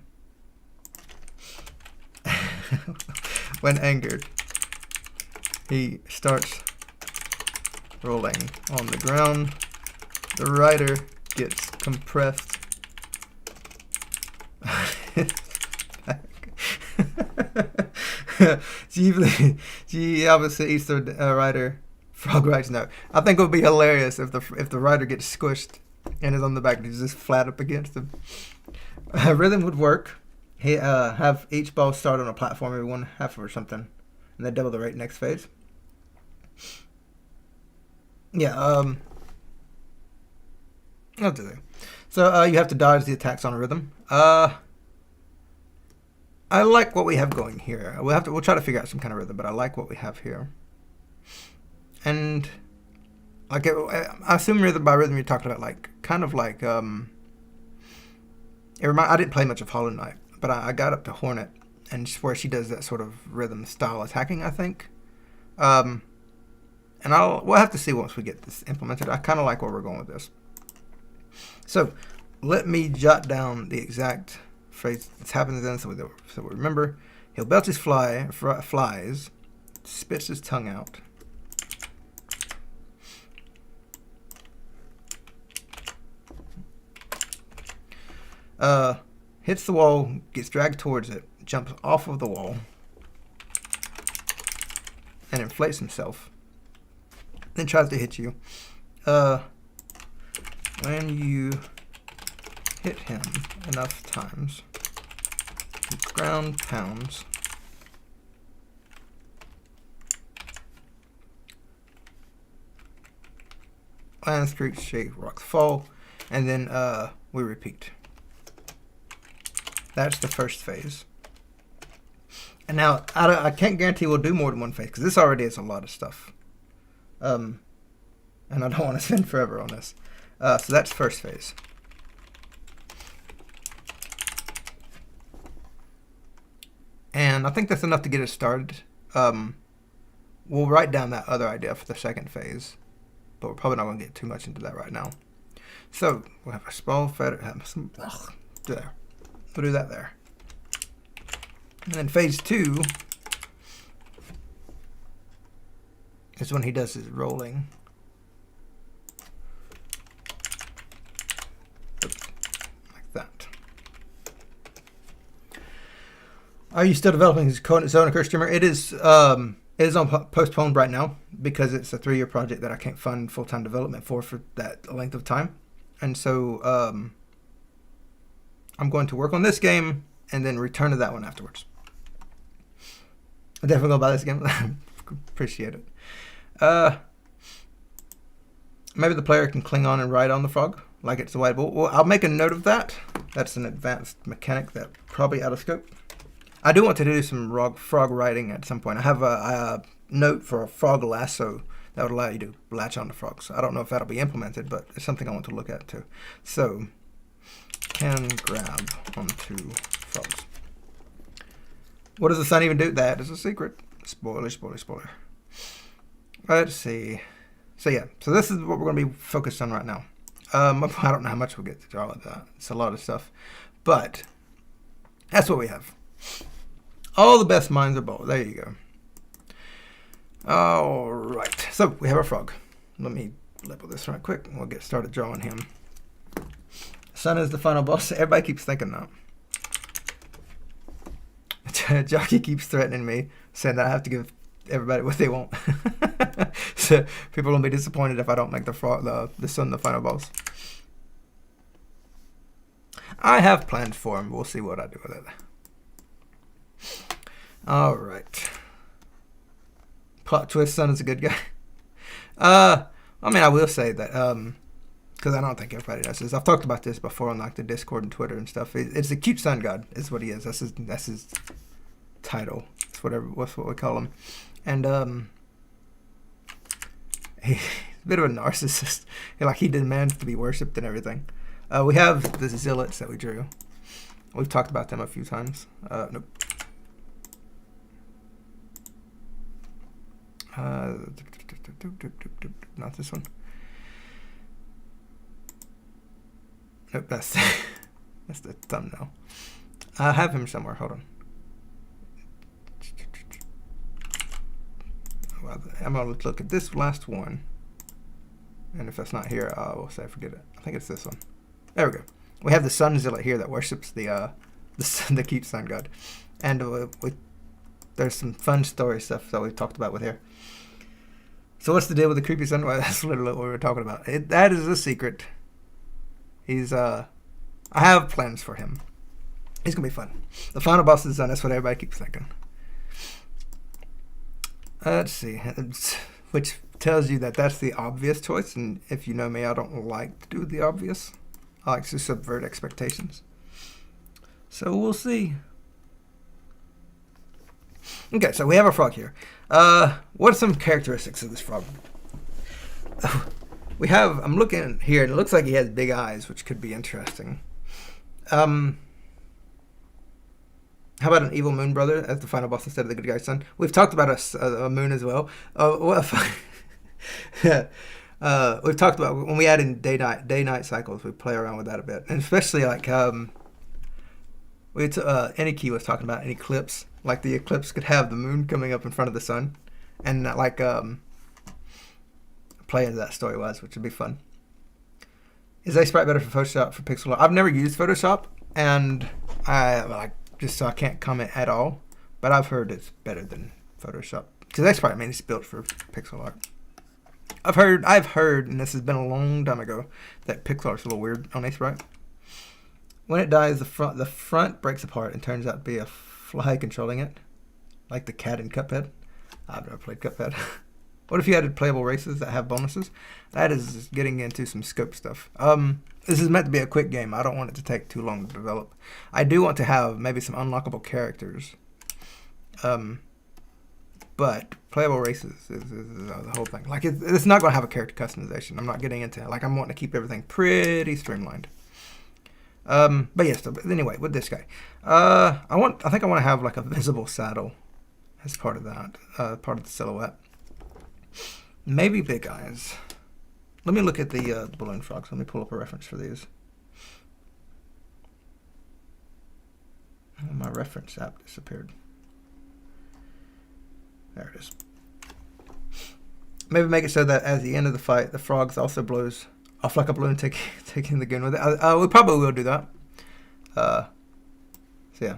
when angered, he starts rolling on the ground. The rider gets compressed. She obviously eats the rider. Frog rides no. I think it would be hilarious if the rider gets squished and is on the back and he's just flat up against him. Rhythm would work. He have each ball start on a platform every 1/2 or something, and then double the rate next phase. Yeah. I'll do that. So you have to dodge the attacks on a rhythm. I like what we have going here. We'll try to figure out some kind of rhythm, but I like what we have here. And like I assume rhythm by rhythm you're talking about like kind of like I didn't play much of Hollow Knight, but I got up to Hornet and where she does that sort of rhythm style attacking, I think. And we'll have to see once we get this implemented. I kind of like where we're going with this. So let me jot down the exact phrase that's happening then, so we remember. He'll belch his flies, spits his tongue out. Hits the wall, gets dragged towards it, jumps off of the wall, and inflates himself. Then tries to hit you. When you hit him enough times, the ground pounds. Land streaks, shake, rocks fall, and then we repeat. That's the first phase. And now I can't guarantee we'll do more than one phase because this already is a lot of stuff. And I don't want to spend forever on this. So that's first phase. And I think that's enough to get us started. We'll write down that other idea for the second phase, but we're probably not going to get too much into that right now. So we'll have a small feather. There. We'll do that there. And then phase 2 is when he does his rolling. Like that. Are you still developing his Zonica Streamer? It is on postponed right now because it's a 3-year project that I can't fund full-time development for that length of time. And so I'm going to work on this game and then return to that one afterwards. I'm definitely going to buy this game. Appreciate it. Maybe the player can cling on and ride on the frog like it's a white ball. Well, I'll make a note of that. That's an advanced mechanic that's probably out of scope. I do want to do some frog riding at some point. I have a note for a frog lasso that would allow you to latch on to frogs. I don't know if that'll be implemented, but it's something I want to look at too. So, can grab onto frogs. What does the sun even do? That is a secret. Spoiler, spoiler, spoiler. Let's see. So yeah, so this is what we're going to be focused on right now. I don't know how much we'll get to all of that. It's a lot of stuff. But that's what we have. All the best minds are bold. There you go. All right. So we have our frog. Let me label this right quick. We'll get started drawing him. Sun is the final boss. Everybody keeps thinking that. Jockey keeps threatening me, saying that I have to give everybody what they want. So people will be disappointed if I don't make the sun the final boss. I have plans for him. We'll see what I do with it. All right. Plot twist: son is a good guy. I mean, I will say that because I don't think everybody knows this. I've talked about this before on like the Discord and Twitter and stuff. It's a cute sun god. Is what he is. That's his title. That's what we call him. And he's a bit of a narcissist. He demands to be worshipped and everything. We have the zealots that we drew. We've talked about them a few times. Nope. Not this one. Nope, that's the thumbnail. I have him somewhere. Hold on. Well, I'm gonna look at this last one, and if that's not here, I will say forget it. I think it's this one. There we go. We have the sun zealot here that worships the cute sun god, and there's some fun story stuff that we've talked about with here. So what's the deal with the creepy sun? Well, that's literally what we were talking about. That is a secret. He's I have plans for him. He's gonna be fun. The final boss is done. That's what everybody keeps thinking. Let's see, which tells you that that's the obvious choice. And if you know me, I don't like to do the obvious. I like to subvert expectations. So we'll see. Okay, so we have a frog here. What are some characteristics of this frog? I'm looking here, and it looks like he has big eyes, which could be interesting. How about an evil moon brother as the final boss instead of the good guy's son? We've talked about a moon as well. We've talked about when we add in day-night cycles, we play around with that a bit. And especially like Aniki was talking about an eclipse. Like the eclipse could have the moon coming up in front of the sun. And like play into that story-wise, which would be fun. Is A-Sprite better for Photoshop, for pixel art? I've never used Photoshop, and I can't comment at all, but I've heard it's better than Photoshop. Because A-Sprite, I mean, it's built for pixel art. I've heard, and this has been a long time ago, that pixel art's a little weird on A-Sprite. When it dies, the front breaks apart and turns out to be a fly controlling it, like the cat in Cuphead. I've never played Cuphead. What if you added playable races that have bonuses? That is getting into some scope stuff. This is meant to be a quick game. I don't want it to take too long to develop. I do want to have maybe some unlockable characters. But playable races is the whole thing. Like it's not going to have a character customization. I'm not getting into it. Like I'm wanting to keep everything pretty streamlined. But yes. But anyway, with this guy, I think I want to have like a visible saddle as part of that, part of the silhouette. Maybe big eyes. Let me look at the balloon frogs. Let me pull up a reference for these. Oh, my reference app disappeared. There it is. Maybe make it so that at the end of the fight, the frogs also blows off like a balloon, taking the gun with it. We probably will do that. So yeah.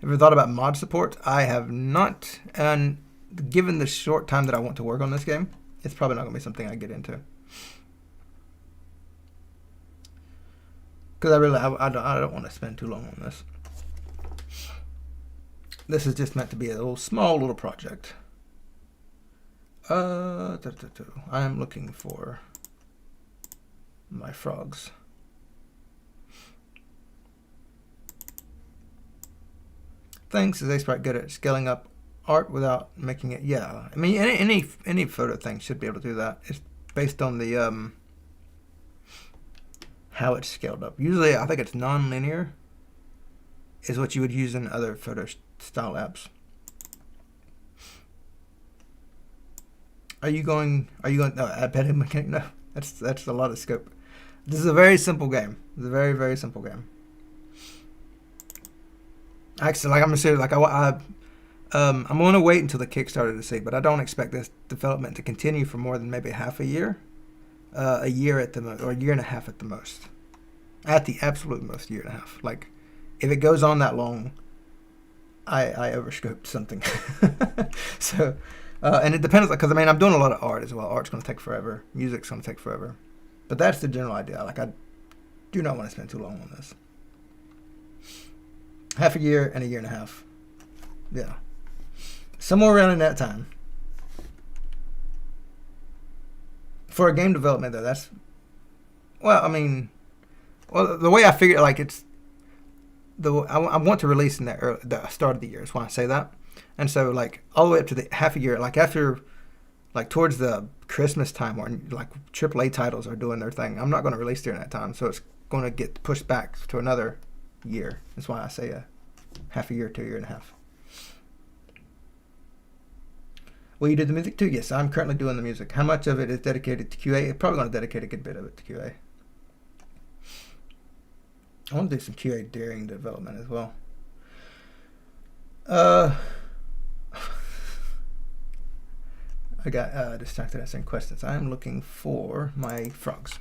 Have you thought about mod support? I have not. And given the short time that I want to work on this game, it's probably not going to be something I get into. Because I don't want to spend too long on this. This is just meant to be a small little project. I am looking for my frogs. Thanks. Is A-Sprite good at scaling up art without making it? Yeah, I mean any photo thing should be able to do that. It's based on the how it's scaled up. Usually I think it's non-linear is what you would use in other photo style apps. Are you going no, I bet him mechanic. No, that's a lot of scope. This is a very simple game. It's a very, very simple game. Actually, like I'm serious, like I'm going to wait until the Kickstarter to see, but I don't expect this development to continue for more than maybe half a year. A year at the most, or a year and a half at the most. At the absolute most, year and a half. Like, if it goes on that long, I overscoped something. So, and it depends, because I mean, I'm doing a lot of art as well. Art's going to take forever. Music's going to take forever. But that's the general idea. Like, I do not want to spend too long on this. Half a year and a year and a half. Yeah. Somewhere around in that time. For a game development, though, that's... Well, I mean... Well, the way I figure, like, it's... I want to release in the start of the year is why I say that. And so, like, all the way up to the half a year, like, after... Like, towards the Christmas time when, like, AAA titles are doing their thing, I'm not going to release during that time. So it's going to get pushed back to another year. That's why I say a half a year to a year and a half. Will you do the music too? Yes, I'm currently doing the music. How much of it is dedicated to QA? I'm probably going to dedicate a good bit of it to QA. I want to do some QA during development as well. I got distracted asking questions. I am looking for my frogs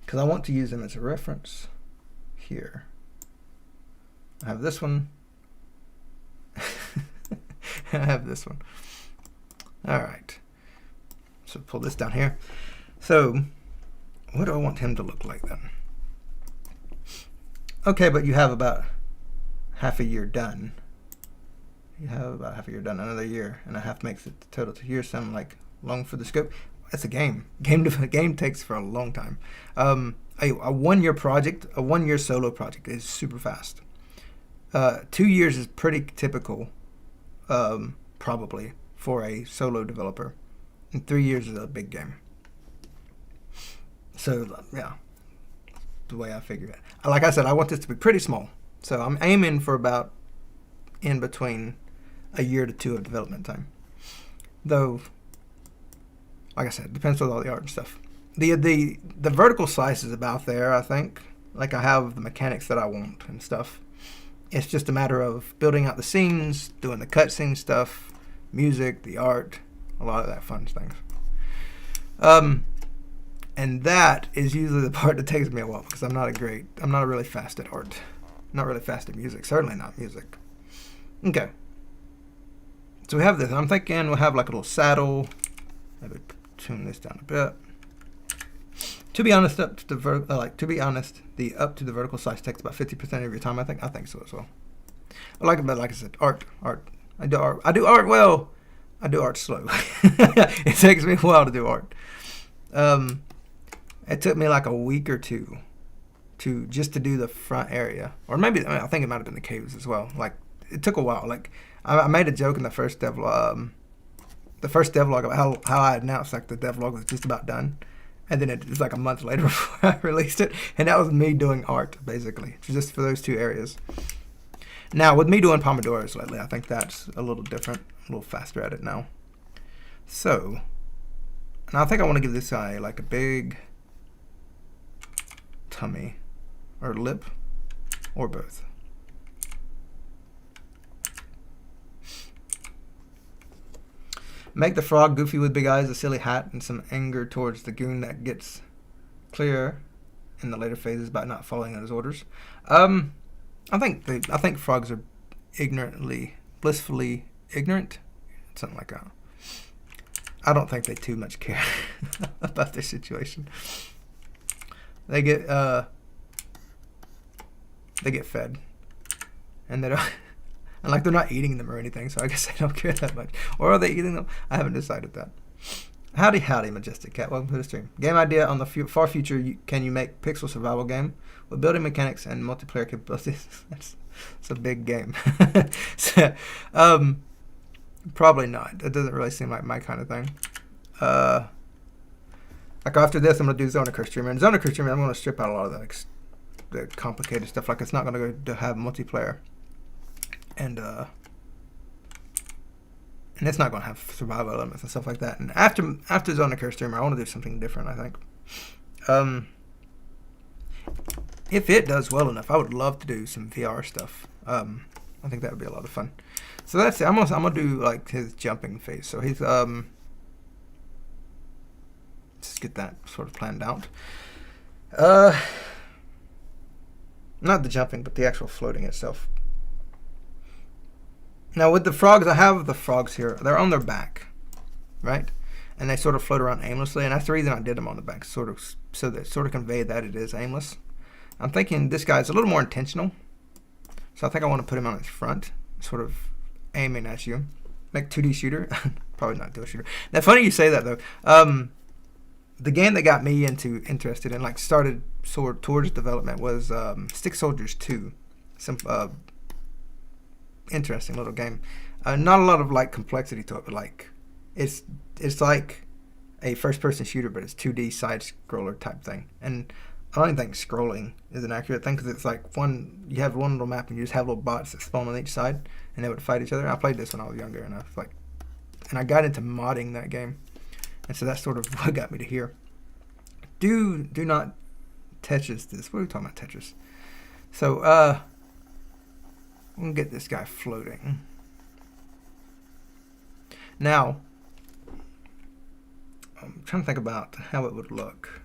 because I want to use them as a reference here. I have this one. I have this one. All right. So pull this down here. So what do I want him to look like then? Okay, but you have about half a year done. You have about half a year done. Another year and a half makes it the total 2 years. Sound like long for the scope? It's a game. Game takes for a long time. A 1 year project, a 1 year solo project is super fast. 2 years is pretty typical, probably for a solo developer. And 3 years is a big game. So yeah, the way I figure it. Like I said, I want this to be pretty small. So I'm aiming for about in between a year to 2 of development time. Though, like I said, it depends on all the art and stuff. The vertical slice is about there, I think. Like I have the mechanics that I want and stuff. It's just a matter of building out the scenes, doing the cutscene stuff, music, the art, a lot of that fun things. And that is usually the part that takes me a while because I'm not really fast at art. Not really fast at music, certainly not music. Okay. So we have this. I'm thinking we'll have like a little saddle. Maybe tune this down a bit. To be honest, the up to the vertical slice takes about 50% of your time. I think so as well. But like I said, art. I do art well. I do art slow. It takes me a while to do art. It took me like a week or two to do the front area, or maybe I think it might have been the caves as well. Like it took a while. Like I made a joke in the first devlog. About how I announced like the devlog was just about done. And then it was like a month later before I released it. And that was me doing art, basically, just for those 2 areas. Now, with me doing Pomodoros lately, I think that's a little different, a little faster at it now. So, and I think I want to give this guy like a big tummy or lip or both. Make the frog goofy with big eyes, a silly hat, and some anger towards the goon that gets clear in the later phases by not following his orders. I think frogs are blissfully ignorant, something like that. I don't think they too much care about their situation. They get fed, and they don't. And like they're not eating them or anything, so I guess they don't care that much. Or are they eating them? I haven't decided that. Howdy, Majestic Cat. Welcome to the stream. Game idea on the far future. Can you make pixel survival game with building mechanics and multiplayer capabilities? That's a big game. So, probably not. It doesn't really seem like my kind of thing. Like after this, I'm gonna do Zonica streamer. And Zonica streamer, I'm gonna strip out a lot of the complicated stuff. Like it's not gonna go to have multiplayer. And it's not going to have survival elements and stuff like that. And after Zonica streamer, I want to do something different, I think. If it does well enough, I would love to do some VR stuff. I think that would be a lot of fun. So that's it. I'm gonna do like his jumping phase. So he's let's get that sort of planned out. Not the jumping, but the actual floating itself. Now with the frogs, I have the frogs here. They're on their back, right? And they sort of float around aimlessly. And that's the reason I did them on the back, so that convey that it is aimless. I'm thinking this guy's a little more intentional. So I think I want to put him on his front, sort of aiming at you. Make 2D shooter. Probably not do a shooter. Now, funny you say that, though. The game that got me interested in, like, started towards development was Stick Soldiers 2. Some interesting little game. Not a lot of, like, complexity to it, but, like, it's like a first-person shooter, but it's 2D side-scroller type thing. And I don't even think scrolling is an accurate thing, because it's like you have one little map and you just have little bots that spawn on each side, and they would fight each other. I played this when I was younger, and I got into modding that game, and so that's sort of what got me to here. Do not Tetris this. What are we talking about, Tetris? So I'm gonna get this guy floating. Now I'm trying to think about how it would look.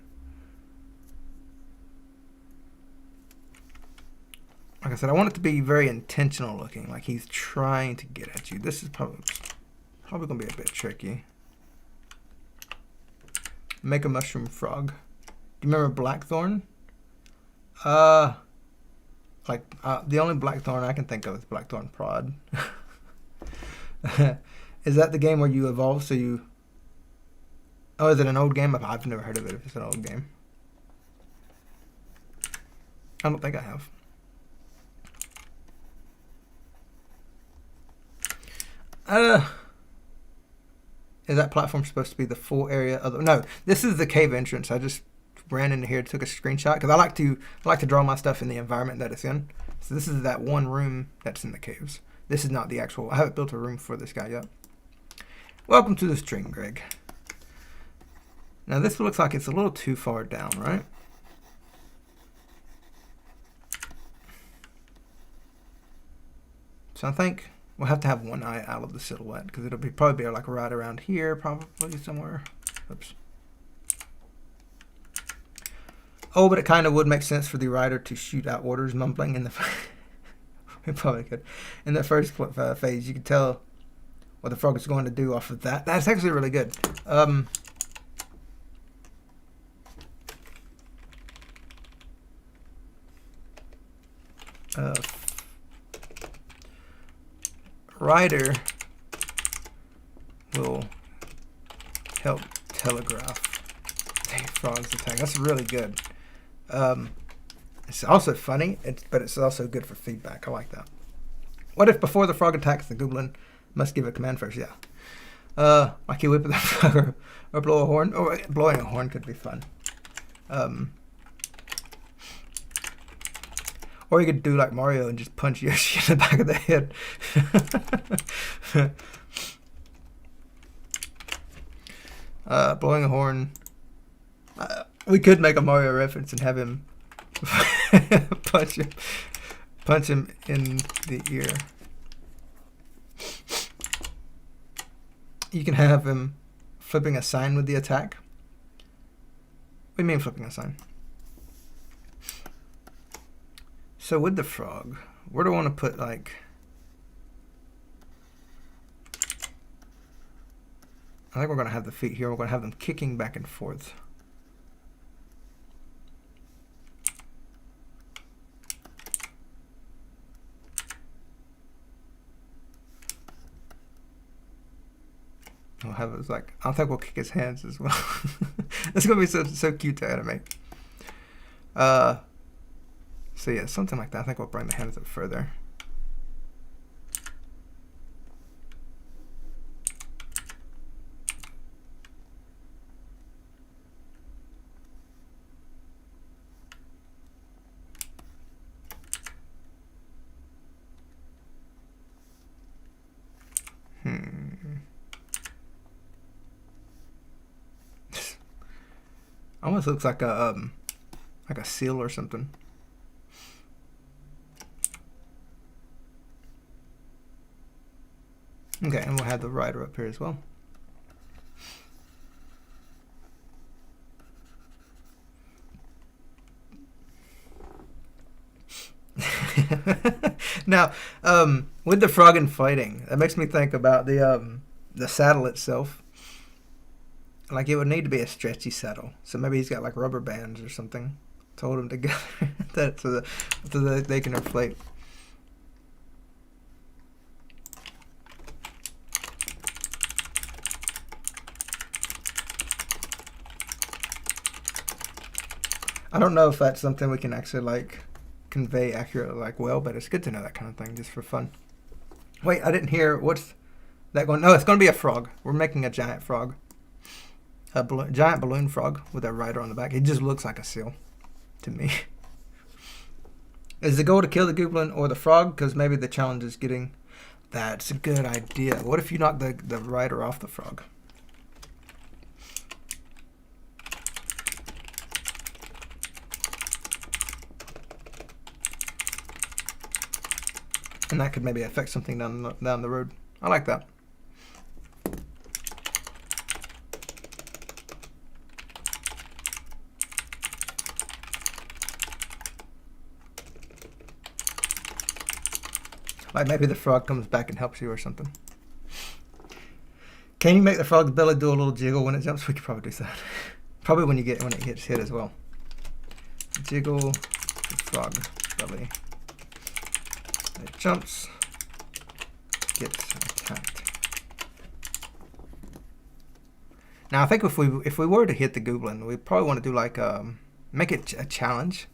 Like I said, I want it to be very intentional looking, like he's trying to get at you. This is probably gonna be a bit tricky. Make a mushroom frog. Do you remember Blackthorn? The only Blackthorn I can think of is Blackthorn Prod. Is that the game where you evolve so you... Oh, is it an old game? I've never heard of it if it's an old game. I don't think I have. Is that platform supposed to be the full area of the... No, this is the cave entrance. I just ran into here, took a screenshot, because I like to draw my stuff in the environment that it's in. So this is that one room that's in the caves. This is not the actual... I haven't built a room for this guy yet. Welcome to the stream, Greg. Now this looks like it's a little too far down, right? So I think we'll have to have one eye out of the silhouette, because it'll probably be like right around here, probably somewhere. Oops. Oh, but it kind of would make sense for the writer to shoot out orders mumbling in the... We probably could. In the first phase, you could tell what the frog is going to do off of that. That's actually really good. Writer will help telegraph the frog's attack. That's really good. It's also funny, but it's also good for feedback. I like that. What if before the frog attacks, the goblin must give a command first? Yeah. Like you whip the frog or blow a horn. Or blowing a horn could be fun. Or you could do like Mario and just punch Yoshi in the back of the head. Blowing a horn. We could make a Mario reference and have him punch him in the ear. You can have him flipping a sign with the attack. What do you mean flipping a sign? So with the frog, where do I want to put, like... I think we're going to have the feet here. We're going to have them kicking back and forth. We'll have it like... I think we'll kick his hands as well. It's going to be so cute to animate. So yeah, something like that. I think we'll bring the hands up further. Almost looks like a seal or something. Okay, and we'll have the rider up here as well. Now, with the frog and fighting, that makes me think about the saddle itself. Like, it would need to be a stretchy saddle. So maybe he's got like rubber bands or something to hold them together so that they can inflate. I don't know if that's something we can actually like convey accurately like well, but it's good to know that kind of thing just for fun. Wait, I didn't hear, what's that going? No, it's going to be a frog. We're making a giant frog. A giant balloon frog with a rider on the back. It just looks like a seal to me. Is the goal to kill the goblin or the frog? Because maybe the challenge is getting... That's a good idea. What if you knock the rider off the frog? And that could maybe affect something down the road. I like that. Like maybe the frog comes back and helps you or something. Can you make the frog's belly do a little jiggle when it jumps? We could probably do that. Probably when it gets hit as well. Jiggle the frog belly. It jumps, gets attacked. Now I think if we were to hit the goblin, we probably want to do like make it a challenge.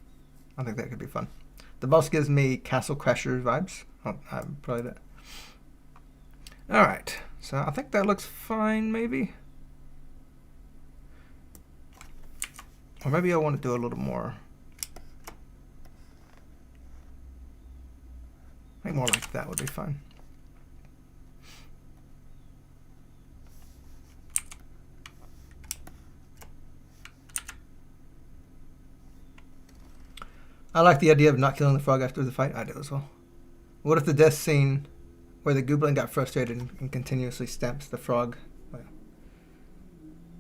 I think that could be fun. The boss gives me Castle Crasher vibes. Oh, I haven't played it. All right, so I think that looks fine, maybe. Or maybe I want to do a little more. I think more like that would be fine. I like the idea of not killing the frog after the fight. I do as well. What if the death scene where the goblin got frustrated and continuously stamps the frog? Well,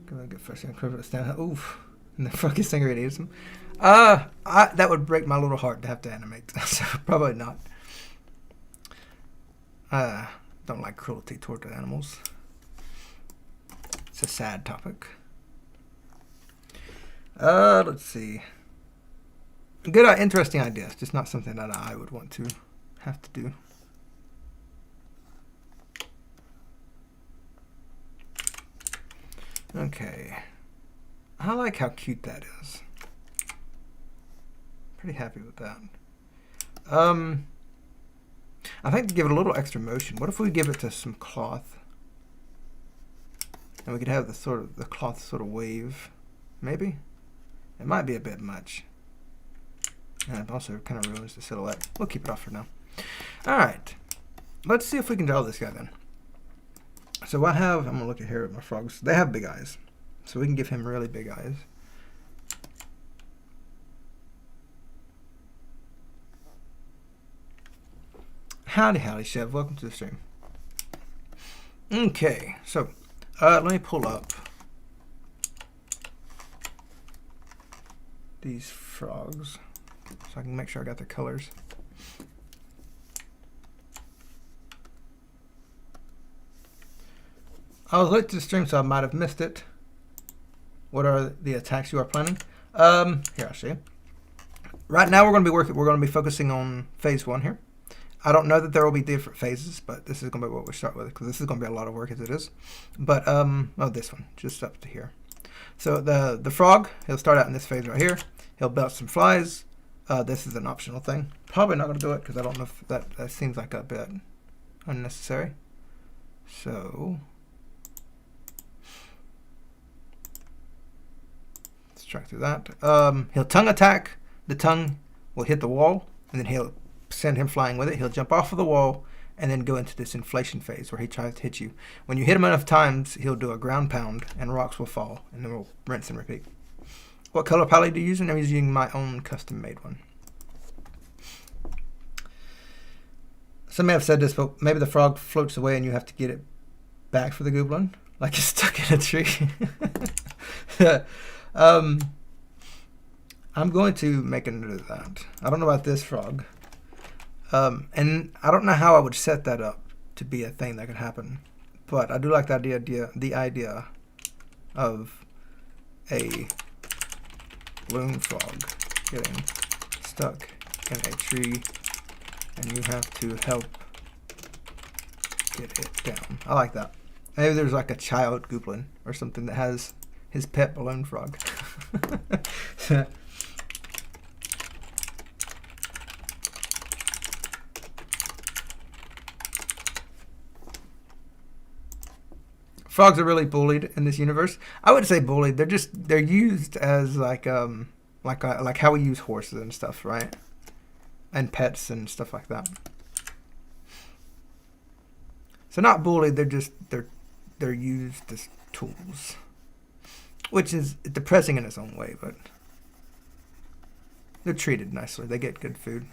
gonna get frustrated. Oof. And the frog is angry and eats him. That would break my little heart to have to animate. So probably not. Don't like cruelty toward animals. It's a sad topic. Let's see. Good, interesting ideas. Just not something that I would want to have to do. Okay. I like how cute that is. Pretty happy with that. I think to give it a little extra motion, what if we give it to some cloth? And we could have the cloth sort of wave. Maybe? It might be a bit much. And it also kind of ruins the silhouette. We'll keep it off for now. Alright. Let's see if we can draw this guy then. So I'm going to look at here at my frogs. They have big eyes. So we can give him really big eyes. Howdy, Chev. Welcome to the stream. Okay, so let me pull up these frogs so I can make sure I got the colors. I was late to the stream, so I might have missed it. What are the attacks you are planning? Here, I'll show you. Right now, we're going to be focusing on phase 1 here. I don't know that there will be different phases, but this is going to be what we start with because this is going to be a lot of work as it is. But this one, just up to here. So the frog, he'll start out in this phase right here. He'll build some flies. This is an optional thing. Probably not going to do it because I don't know if that seems like a bit unnecessary. So let's track through that. He'll tongue attack. The tongue will hit the wall, and then he'll send him flying with it. He'll jump off of the wall and then go into this inflation phase where he tries to hit you. When you hit him enough times, he'll do a ground pound and rocks will fall, and then we'll rinse and repeat. What color palette do you use? I'm using my own custom made one. Some may have said this, but maybe the frog floats away and you have to get it back for the goblin, like it's stuck in a tree. I'm going to make a note of that. I don't know about this frog. And I don't know how I would set that up to be a thing that could happen. But I do like the idea of a balloon frog getting stuck in a tree and you have to help get it down. I like that. Maybe there's like a child goblin or something that has his pet balloon frog. Frogs are really bullied in this universe. I wouldn't say bullied. They're used as like how we use horses and stuff, right? And pets and stuff like that. So not bullied. They're used as tools, which is depressing in its own way, but they're treated nicely. They get good food.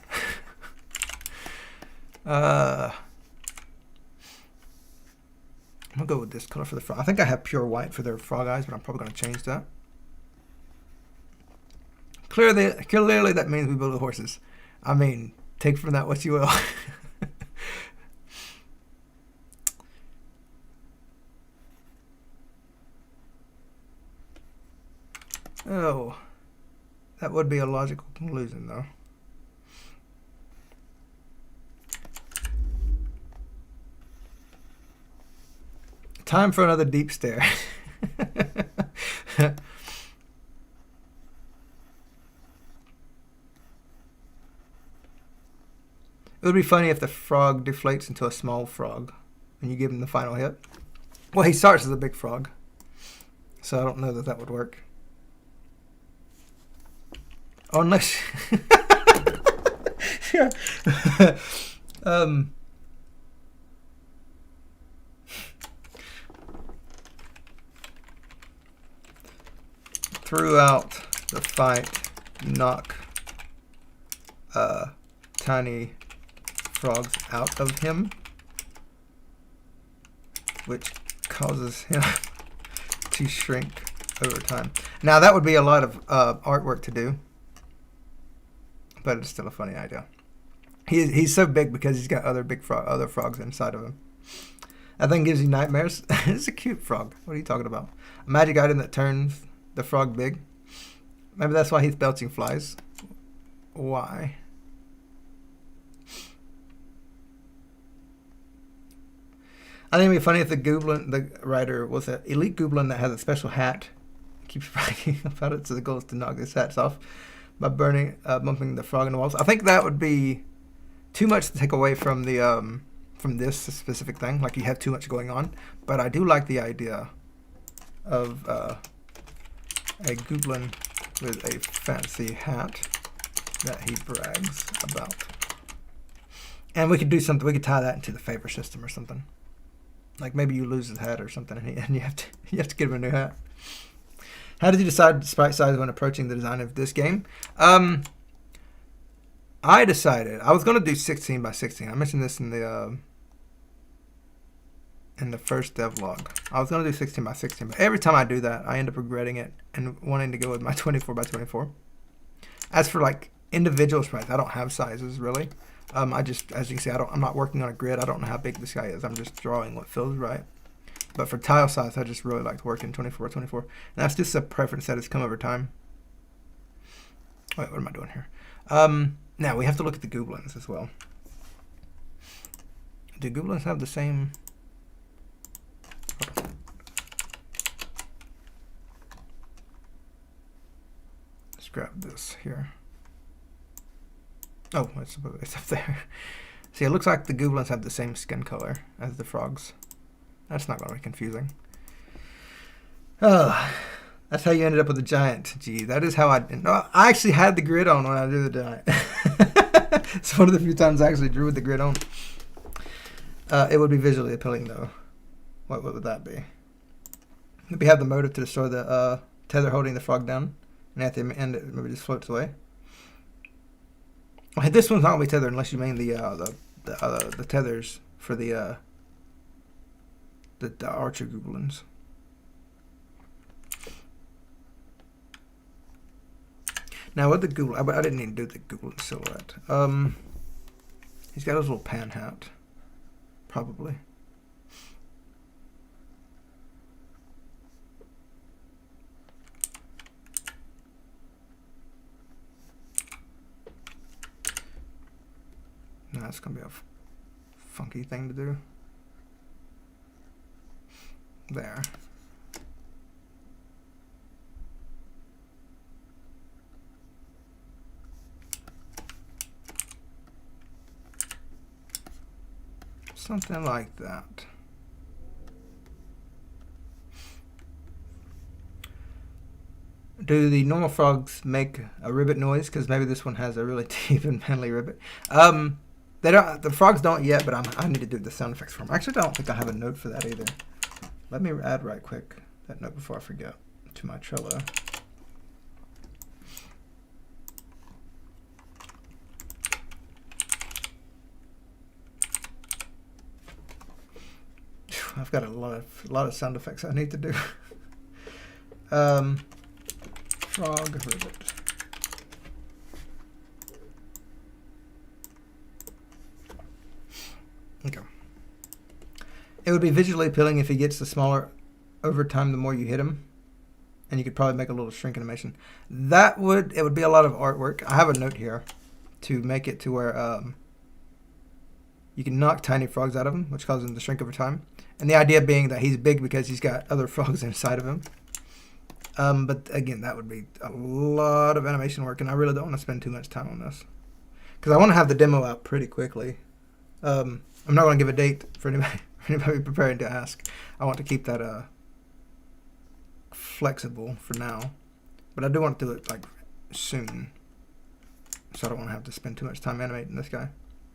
I'm gonna go with this color for the frog. I think I have pure white for their frog eyes, but I'm probably gonna change that. Clearly that means we build the horses. I mean, take from that what you will. Oh, that would be a logical conclusion, though. Time for another deep stare. It would be funny if the frog deflates into a small frog when you give him the final hit. Well, he starts as a big frog, so I don't know that would work. Oh, unless... yeah. Throughout the fight, knock tiny frogs out of him, which causes him to shrink over time. Now that would be a lot of artwork to do, but it's still a funny idea. He's so big because he's got other frogs inside of him. That thing gives you nightmares. It's a cute frog. What are you talking about? A magic item that turns the frog big. Maybe that's why he's belching flies. Why? I think it'd be funny if the goblin, the writer, was an elite goblin that has a special hat. Keeps bragging about it, so the goal is to knock his hats off by bumping the frog in the walls. I think that would be too much to take away from the from this specific thing. Like you have too much going on. But I do like the idea of a goblin with a fancy hat that he brags about. And we could do something. We could tie that into the favor system or something. Like maybe you lose his hat or something, and you have to give him a new hat. How did you decide sprite size when approaching the design of this game? I decided I was going to do 16 by 16. I mentioned this in the first devlog. I was going to do 16 by 16, but every time I do that, I end up regretting it and wanting to go with my 24 by 24. As for like individual sprites, I don't have sizes really. I just, as you can see, I'm not working on a grid. I don't know how big this guy is. I'm just drawing what feels right. But for tile size, I just really like to work in 24 by 24. And that's just a preference that has come over time. Wait, what am I doing here? Now we have to look at the goblins as well. Do goblins have the same? Let's grab this here. Oh, it's up there. See, it looks like the goblins have the same skin color as the frogs. That's not going to be confusing. Oh, that's how you ended up with a giant. Gee, that is how I actually had the grid on when I drew the giant. It's one of the few times I actually drew with the grid on. It would be visually appealing, though. What would that be? Maybe have the motive to destroy the tether holding the frog down, and at the end it maybe just floats away. Okay, this one's not going to be tethered unless you mean the tethers for the archer goblins. Now with the goblin, I didn't even do the goblin silhouette. He's got his little pan hat, probably. No, that's gonna be a funky thing to do. There. Something like that. Do the normal frogs make a ribbit noise? Because maybe this one has a really deep and manly ribbit. They don't. The frogs don't yet, but I need to do the sound effects for them. Actually, I don't think I have a note for that either. Let me add right quick that note before I forget to my Trello. I've got a lot of sound effects I need to do. Frog ribbit. Okay. It would be visually appealing if he gets the smaller over time the more you hit him. And you could probably make a little shrink animation. It would be a lot of artwork. I have a note here to make it to where you can knock tiny frogs out of him, which causes him to shrink over time. And the idea being that he's big because he's got other frogs inside of him. But again, that would be a lot of animation work, and I really don't want to spend too much time on this. Because I want to have the demo out pretty quickly. I'm not going to give a date for anybody preparing to ask. I want to keep that flexible for now. But I do want to do it like soon. So I don't want to have to spend too much time animating this guy.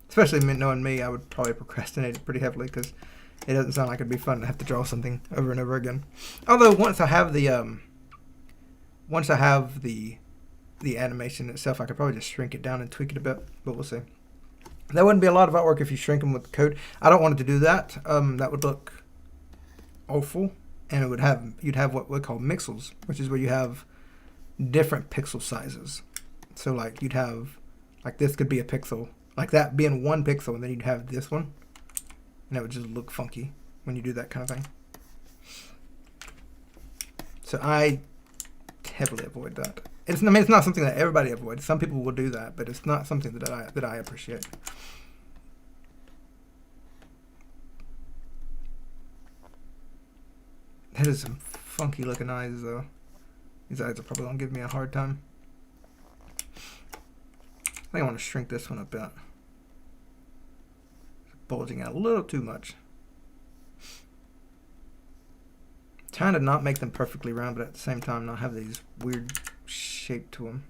Especially knowing me, I would probably procrastinate it pretty heavily because it doesn't sound like it'd be fun to have to draw something over and over again. Although once I have the animation itself, I could probably just shrink it down and tweak it a bit, but we'll see. That wouldn't be a lot of artwork if you shrink them with code. I don't want it to do that. That would look awful, and you'd have what we call mixels, which is where you have different pixel sizes. So like you'd have, like this could be a pixel, like that being one pixel, and then you'd have this one, and it would just look funky when you do that kind of thing. So I heavily avoid that. It's not something that everybody avoids. Some people will do that, but it's not something that I appreciate. That is some funky looking eyes, though. These eyes are probably gonna give me a hard time. I think I want to shrink this one a bit. It's bulging out a little too much. Trying to not make them perfectly round, but at the same time not have these weird shape to them.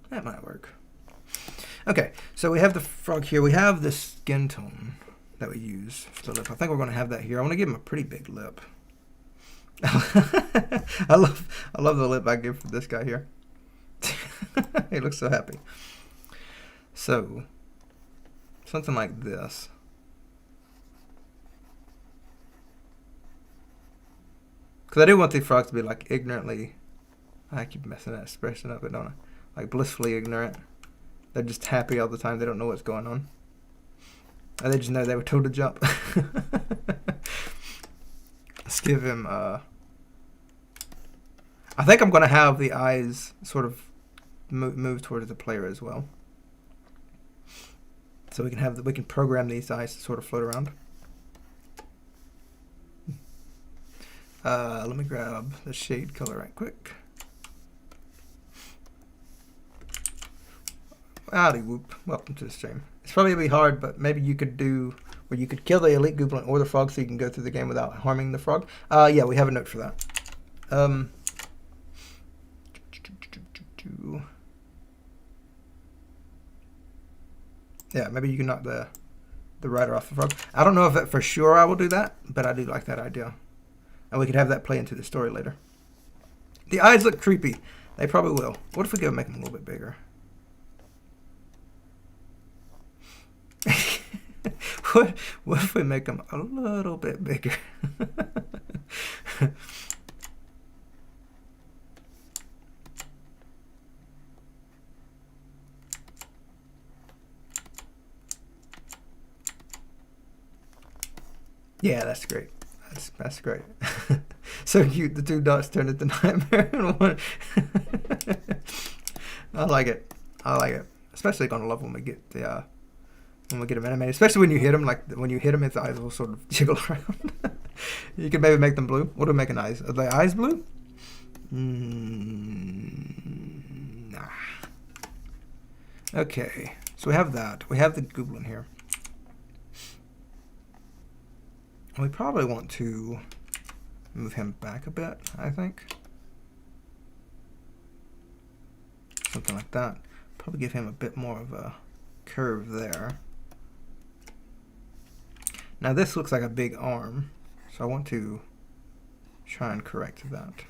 That might work. Okay, so we have the frog here. We have the skin tone that we use for the lip. I think we're going to have that here. I want to give him a pretty big lip. I love the lip I give for this guy here. He looks so happy. So something like this. Because I do want these frogs to be like ignorantly, I keep messing that expression up, but don't I? Like blissfully ignorant. They're just happy all the time. They don't know what's going on. And they just know they were told to jump. Let's give him, I think I'm going to have the eyes sort of move towards the player as well. So we can program these eyes to sort of float around. Let me grab the shade color right quick. Howdy whoop. Welcome to the stream. It's probably going to be hard, but maybe you could do where you could kill the elite goblin or the frog so you can go through the game without harming the frog. Yeah, we have a note for that. Yeah, maybe you can knock the rider off the frog. I don't know if that for sure I will do that, but I do like that idea. And we could have that play into the story later. The eyes look creepy. They probably will. What if we go make them a little bit bigger? What if we make them a little bit bigger? Yeah, that's great. That's great. So cute. The two dots turned into nightmare in one. I like it. I like it. Especially gonna love when we get the when we get them animated. Especially when you hit them, like when you hit them, his eyes will sort of jiggle around. You can maybe make them blue. What do we make an eyes? Are the eyes blue? Nah. Okay. So we have that. We have the goblin here. We probably want to Move him back a bit, I think. Something like that. Probably give him a bit more of a curve there. Now this looks like a big arm, so I want to try and correct that.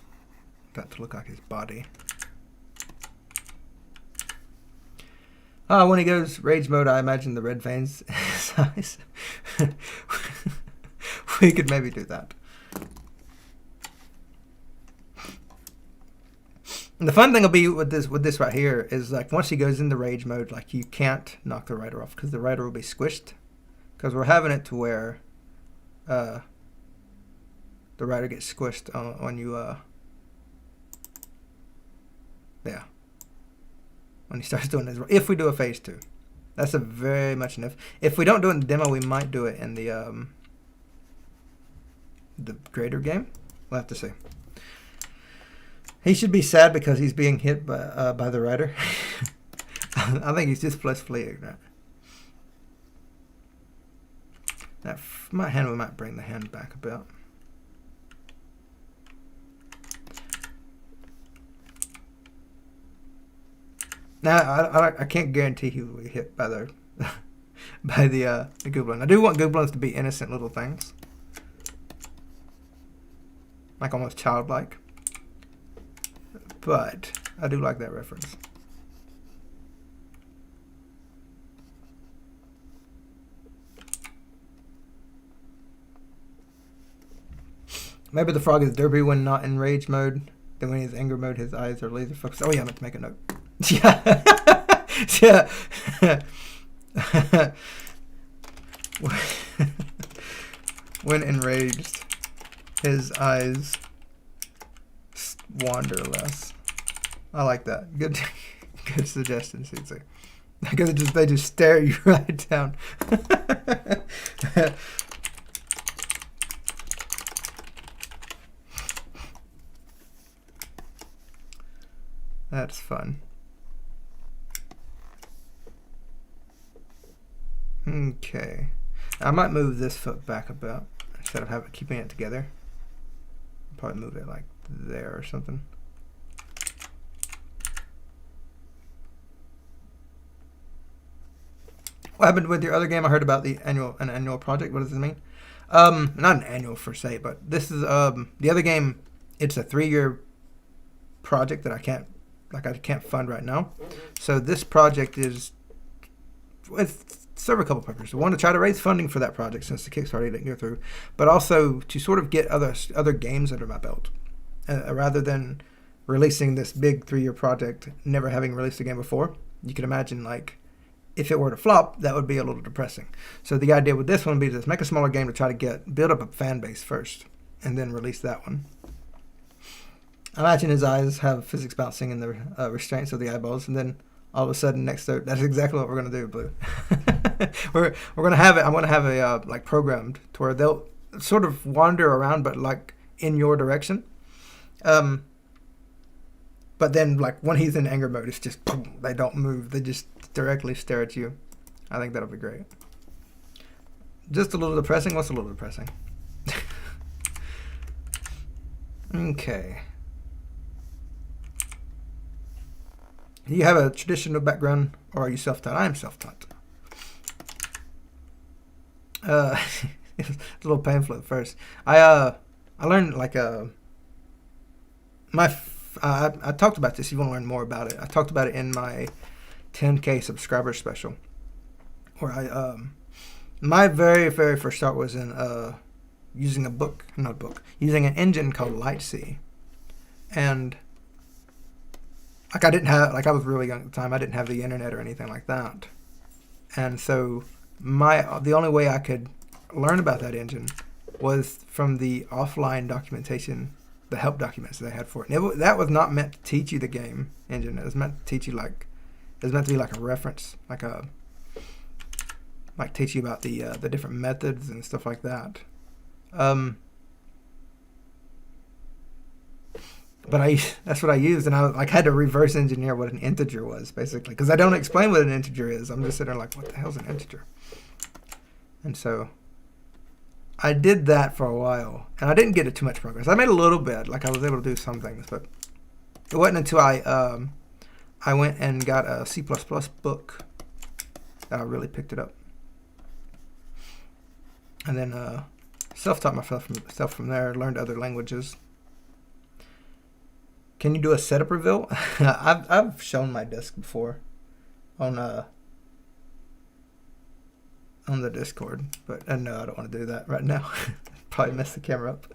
That to look like his body. When he goes rage mode, I imagine the red veins size. We could maybe do that. And the fun thing will be with this right here is like once he goes into rage mode, like you can't knock the rider off because the rider will be squished. Because we're having it to where the rider gets squished on you. Yeah. When he starts doing his, if we do a phase 2, that's a very much an if. If we don't do it in the demo, we might do it in the greater game. We'll have to see. He should be sad because he's being hit by the rider. I think he's just blissfully ignorant. That we might bring the hand back a bit. Now I can't guarantee he will be hit by the goblin. I do want goblins to be innocent little things, like almost childlike. But I do like that reference. Maybe the frog is derpy when not in rage mode. Then when he's anger mode, his eyes are laser focused. Oh yeah, I meant to make a note. Yeah. Yeah. When enraged, his eyes wander less. I like that. Good suggestion, CC. Because they just stare you right down. That's fun. Okay. I might move this foot back a bit instead of keeping it together. Probably move it like there or something. What happened with your other game? I heard about an annual project. What does this mean? Not an annual per se, but this is the other game. It's a 3-year project that I can't fund right now. So this project is serve a couple purposes. One, to try to raise funding for that project since the Kickstarter didn't go through, but also to sort of get other games under my belt, rather than releasing this big 3-year project, never having released a game before. You can imagine, like, if it were to flop, that would be a little depressing. So the idea with this one would be to make a smaller game to try to build up a fan base first, and then release that one. Imagine his eyes have physics bouncing in the restraints of the eyeballs, and then all of a sudden that's exactly what we're going to do, Blue. we're going to have it. I'm going to have a like programmed to where they'll sort of wander around, but like in your direction. But then like when he's in anger mode, it's just boom, they don't move. They just directly stare at you. I think that'll be great. Just a little depressing. What's a little depressing? Okay. Do you have a traditional background, or are you self-taught? I am self-taught. It's a little painful at first. I learned like I talked about this. If you want to learn more about it, I talked about it in my 10K subscriber special, where my very first start was in using using an engine called Lightsea, and like I was really young at the time. I didn't have the internet or anything like that, and so the only way I could learn about that engine was from the offline documentation, the help documents that they had for it. And that was not meant to teach you the game engine. It was meant to teach you it was meant to be like a reference, like teach you about the different methods and stuff like that. But that's what I used, and I had to reverse engineer what an integer was, basically, because I don't explain what an integer is. I'm just sitting there like, what the hell's an integer? And so I did that for a while, and I didn't get it too much progress. I made a little bit, like I was able to do some things, but it wasn't until I went and got a C++ book that I really picked it up. And then self-taught myself from there, learned other languages. Can you do a setup reveal? I've shown my disk before on the Discord, but no, I don't want to do that right now. Probably mess the camera up.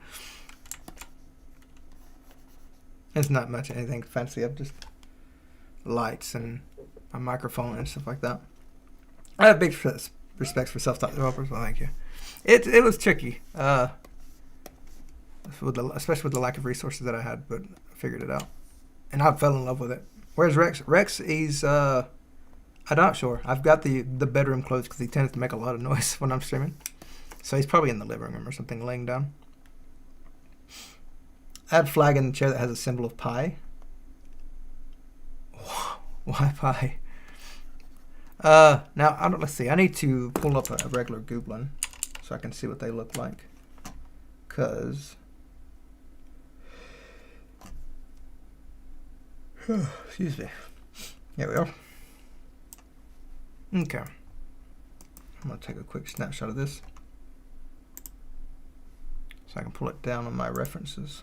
It's not much anything fancy. I've just lights and a microphone and stuff like that. I have big respect for self-taught developers. Well, thank you. It was tricky, especially with the lack of resources that I had, but I figured it out, and I fell in love with it. Where's Rex? Rex, he's I'm not sure. I've got the bedroom closed because he tends to make a lot of noise when I'm streaming, so he's probably in the living room or something, laying down. Add flag in the chair that has a symbol of pi. Why pi? Now let's see. I need to pull up a regular Goblin so I can see what they look like. Cause excuse me. Here we are. Okay. I'm gonna take a quick snapshot of this so I can pull it down on my references.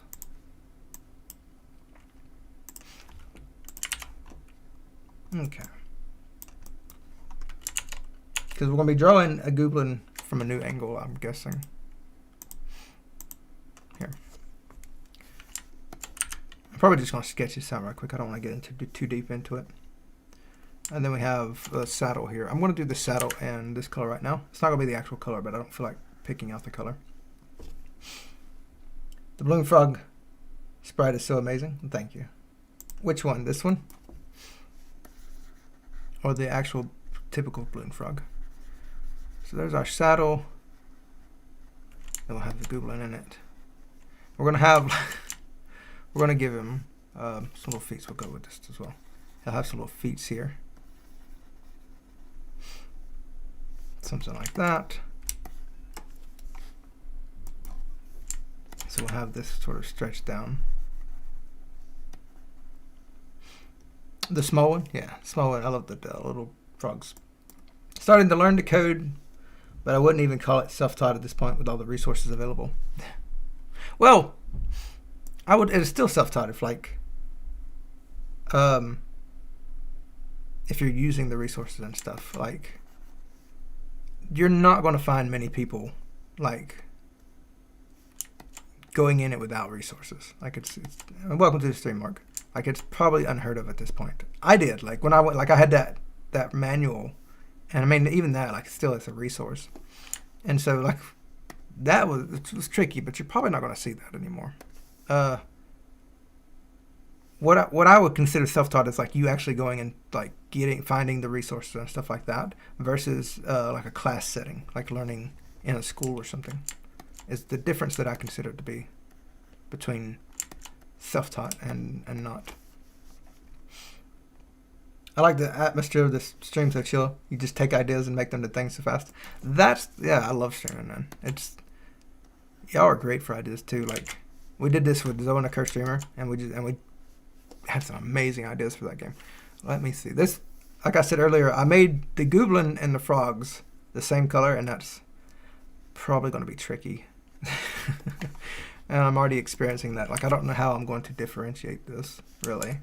Okay. Because we're going to be drawing a Goblin from a new angle, I'm guessing. Here. I'm probably just going to sketch this out right quick. I don't want to get into too deep into it. And then we have a saddle here. I'm going to do the saddle in this color right now. It's not going to be the actual color, but I don't feel like picking out the color. The balloon frog sprite is so amazing. Thank you. Which one? This one? Or the actual typical balloon frog? So there's our saddle. It'll have the Goblin in it. We're gonna give him some little feet. We'll go with this as well. He'll have some little feet here. Something like that. So we'll have this sort of stretched down. The small one? Yeah, small one. I love the little frogs. Starting to learn to code, but I wouldn't even call it self-taught at this point with all the resources available. Well, I would. It's still self-taught if if you're using the resources and stuff. Like, you're not going to find many people like going in it without resources. Like it's welcome to the stream, Mark. Like, it's probably unheard of at this point. I did, like, when I went, like, I had that manual, and I mean, even that, like, still it's a resource. And so, like, it was tricky, but you're probably not going to see that anymore. What I would consider self-taught is, like, you actually going and, like, finding the resources and stuff like that, versus, like, a class setting, like learning in a school or something, is the difference that I consider it to be between self-taught and not. I like the atmosphere of this stream so chill. You just take ideas and make them to things so fast. I love streaming, man. Y'all are great for ideas too. Like, we did this with Zoe and a Curse Streamer, and we had some amazing ideas for that game. Let me see. This, like I said earlier, I made the Goblin and the frogs the same color, and that's probably going to be tricky. And I'm already experiencing that. Like, I don't know how I'm going to differentiate this, really.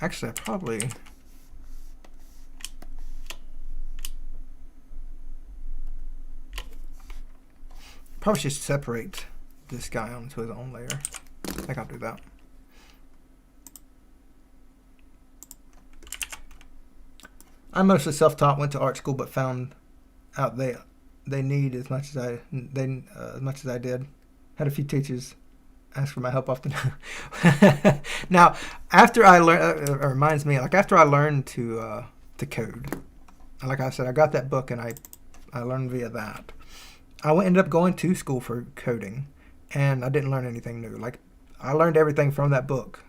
Actually, I probably should separate this guy onto his own layer. I think I'll do that. I'm mostly self-taught, went to art school, but found out they need as much as I did. Had a few teachers ask for my help often. Now, after I learned, it reminds me, like, after I learned to code, like I said, I got that book and I learned via that. I ended up going to school for coding, and I didn't learn anything new. Like, I learned everything from that book,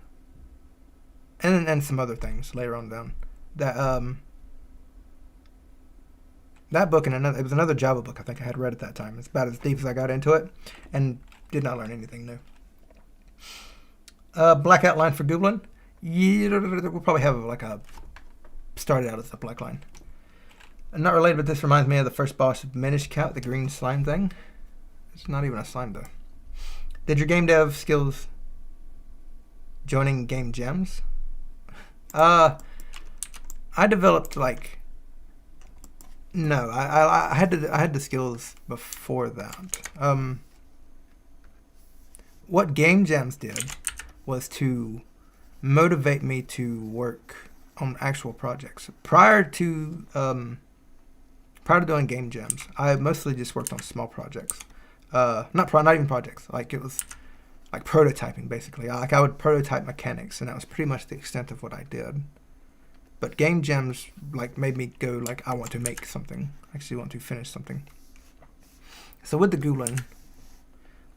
and some other things later on down that that book and it was another Java book I think I had read at that time. It's about as deep as I got into it, and did not learn anything new. Black outline for Goblin. Yeah, we'll probably have like a started out as a black line. Not related, but this reminds me of the first boss of Minish Cap, the green slime thing. It's not even a slime though. Did your game dev skills joining game jams? I developed like no, I had the skills before that. What game jams did was to motivate me to work on actual projects. Prior to doing game jams, I mostly just worked on small projects. Not even projects. Like it was like prototyping basically. Like I would prototype mechanics, and that was pretty much the extent of what I did. But game jams like made me go like I want to make something. I actually want to finish something. So with the Goblin,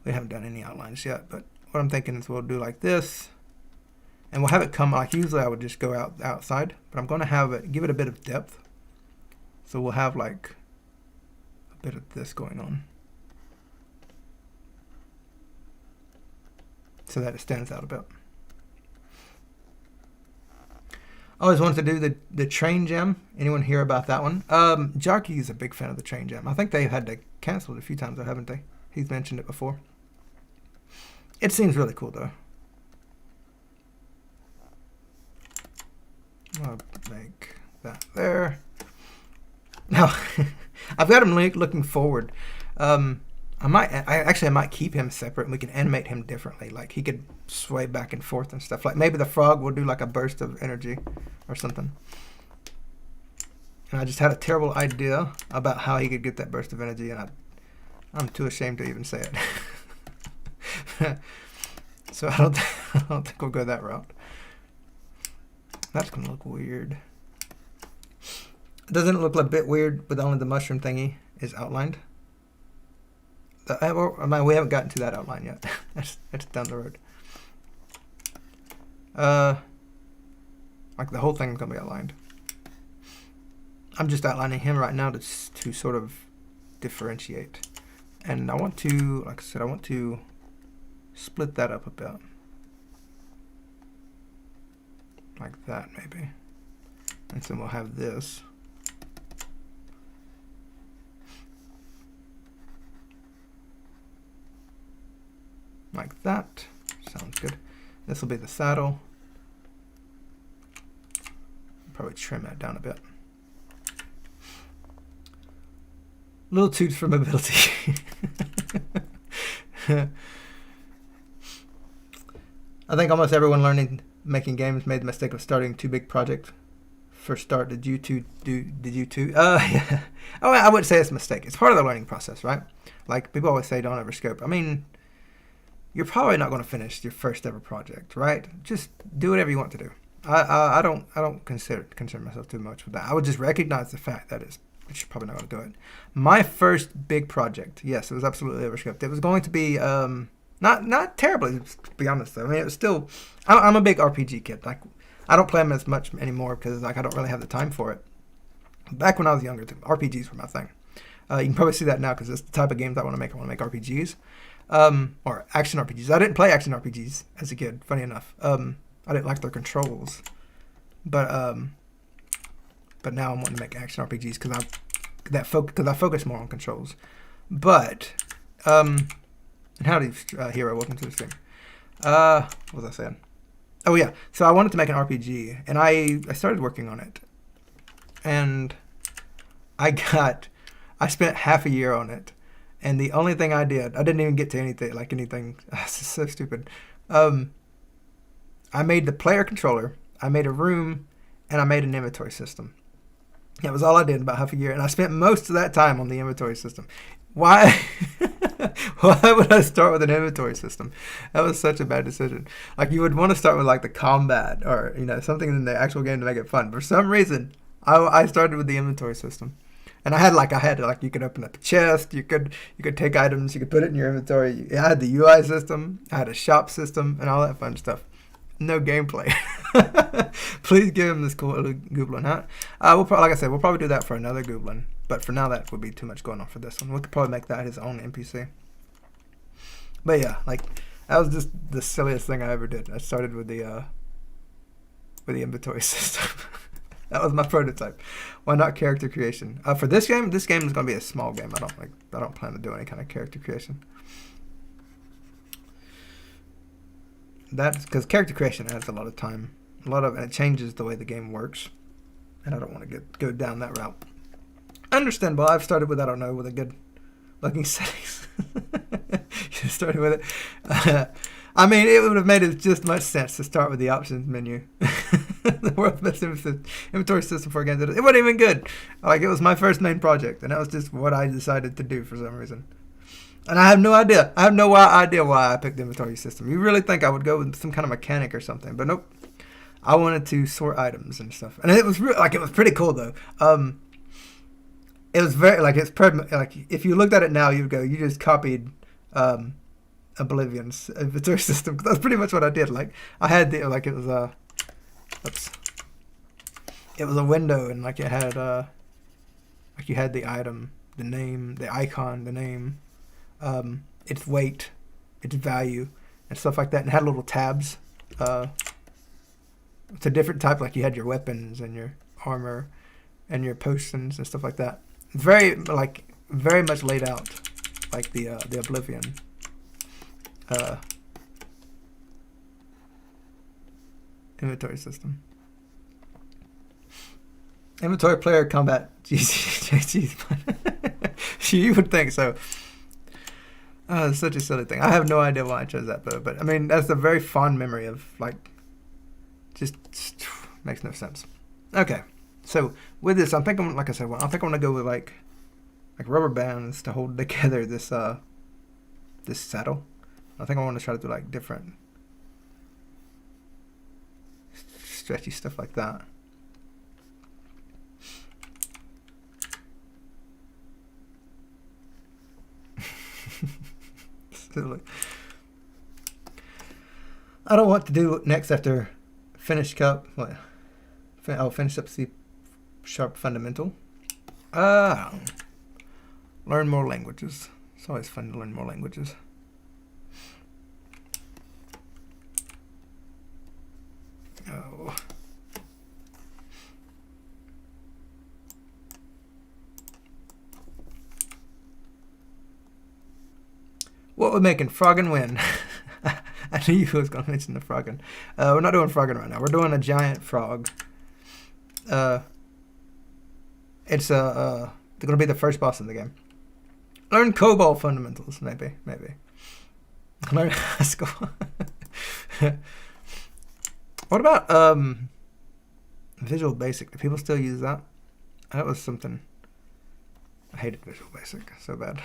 we haven't done any outlines yet, but what I'm thinking is we'll do like this, and we'll have it come like usually I would just go outside, but I'm going to have it give it a bit of depth. So we'll have like a bit of this going on, so that it stands out a bit. I always wanted to do the train jam. Anyone hear about that one? Jarky is a big fan of the train jam. I think they've had to cancel it a few times, though, haven't they? He's mentioned it before. It seems really cool, though. I'll make that there. Now, I've got him looking forward. I might keep him separate, and we can animate him differently. Like he could sway back and forth and stuff. Like maybe the frog will do like a burst of energy or something. And I just had a terrible idea about how he could get that burst of energy, and I'm too ashamed to even say it. So I don't think we'll go that route. That's gonna look weird. Doesn't it look a bit weird with only the mushroom thingy is outlined? We haven't gotten to that outline yet. That's down the road. Like the whole thing's gonna be outlined. I'm just outlining him right now to sort of differentiate. And I want to, like I said, I want to split that up a bit. Like that, maybe. And so we'll have this. Like that. Sounds good. This will be the saddle. Probably trim that down a bit. Little toots for mobility. I think almost everyone making games made the mistake of starting too big projects. First start, did you two? Yeah. Oh, I wouldn't say it's a mistake. It's part of the learning process, right? Like people always say, don't ever scope. I mean, you're probably not going to finish your first ever project, right? Just do whatever you want to do. I don't concern myself too much with that. I would just recognize the fact that you're probably not going to do it. My first big project, yes, it was absolutely overscoped. It was going to be not terribly, to be honest. Though. I mean, it was still. I'm a big RPG kid. Like, I don't play them as much anymore because like I don't really have the time for it. Back when I was younger, RPGs were my thing. You can probably see that now because it's the type of games I want to make. I want to make RPGs. Or action RPGs. I didn't play action RPGs as a kid, funny enough. I didn't like their controls. But now I'm wanting to make action RPGs because I focus more on controls. But and howdy, hero, welcome to the stream. What was I saying? Oh yeah, so I wanted to make an RPG, and I started working on it, and I spent half a year on it. And the only thing I didn't even get to anything. This is so stupid. I made the player controller, I made a room, and I made an inventory system. That was all I did in about half a year, and I spent most of that time on the inventory system. Why? Why would I start with an inventory system? That was such a bad decision. Like you would want to start with like the combat or something in the actual game to make it fun. For some reason, I started with the inventory system. And I had you could open up a chest, you could take items, you could put it in your inventory. I had the UI system, I had a shop system, and all that fun stuff. no gameplay. Please give him this cool little goblin hat. Like I said, we'll probably do that for another goblin. But for now, that would be too much going on for this one. We could probably make that his own NPC. But yeah, like that was just the silliest thing I ever did. I started with the inventory system. That was my prototype. Why not character creation? For this game is going to be a small game. I don't plan to do any kind of character creation. That's because character creation adds a lot of time, and it changes the way the game works, and I don't want to go down that route. Understandable. I've started with with a good looking settings. You started with it. I mean, it would have made it just much sense to start with the options menu. The world's best inventory system for a game. It wasn't even good. Like, it was my first main project, and that was just what I decided to do for some reason. And I have no idea. I have no idea why I picked the inventory system. You really think I would go with some kind of mechanic or something, but nope. I wanted to sort items and stuff, and it was it was pretty cool though. It was very if you looked at it now, you'd go, you just copied Oblivion's inventory system. That's pretty much what I did. Like, I had it was a window, and like it had you had the item, the name, the icon, the name, its weight, its value, and stuff like that, and it had little tabs to different type. Like, you had your weapons and your armor and your potions and stuff like that. Very much laid out like the Oblivion inventory system. Inventory player combat. Jeez. You would think so. It's such a silly thing. I have no idea why I chose that, but I mean, that's a very fond memory of, like, just makes no sense. Okay, so with this, I'm thinking, like I said, I think I'm gonna go with like rubber bands to hold together this this saddle. I think I want to try to do like different stretchy stuff like that. I don't know what to do next after finish up. What? I'll finish up C# fundamental. Learn more languages. It's always fun to learn more languages. Oh. What we're making? Froggin' win. I knew you was going to mention the froggin'. We're not doing froggin' right now. We're doing a giant frog. It's they're going to be the first boss in the game. Learn COBOL fundamentals, maybe. Learn Haskell. What about Visual Basic? Do people still use that? That was something. I hated Visual Basic so bad.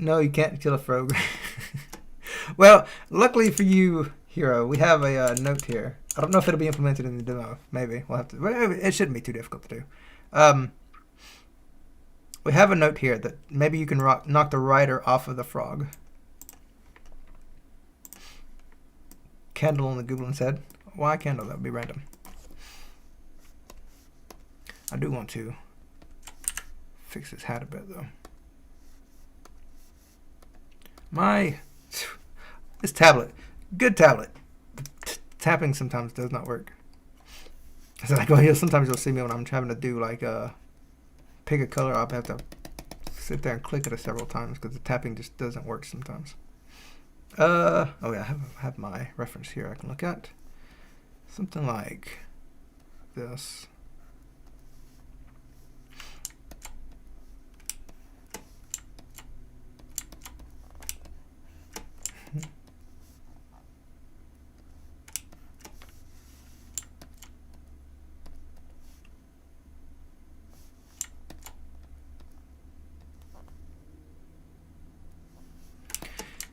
No, you can't kill a frog. Well, luckily for you, Hero, we have a note here. I don't know if it'll be implemented in the demo. Maybe we'll have to. But it shouldn't be too difficult to do. We have a note here that maybe you can knock the rider off of the frog. Candle on the goblin's head. Why candle? That would be random. I do want to fix his hat a bit though. This tablet, good tablet. Tapping sometimes does not work. It's like, well, sometimes you'll see me when I'm having to do like pick a color. I'll have to sit there and click it several times because the tapping just doesn't work sometimes. Oh yeah, I have my reference here I can look at. Something like this.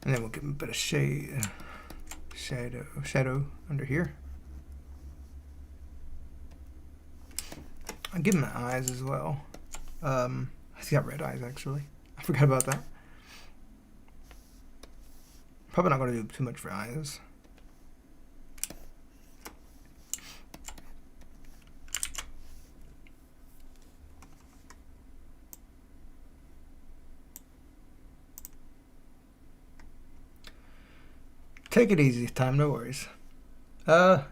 And then we'll give him a bit of shadow under here. I'll give him the eyes as well. He's got red eyes, actually. I forgot about that. Probably not going to do too much for eyes. Take it easy this time, no worries. The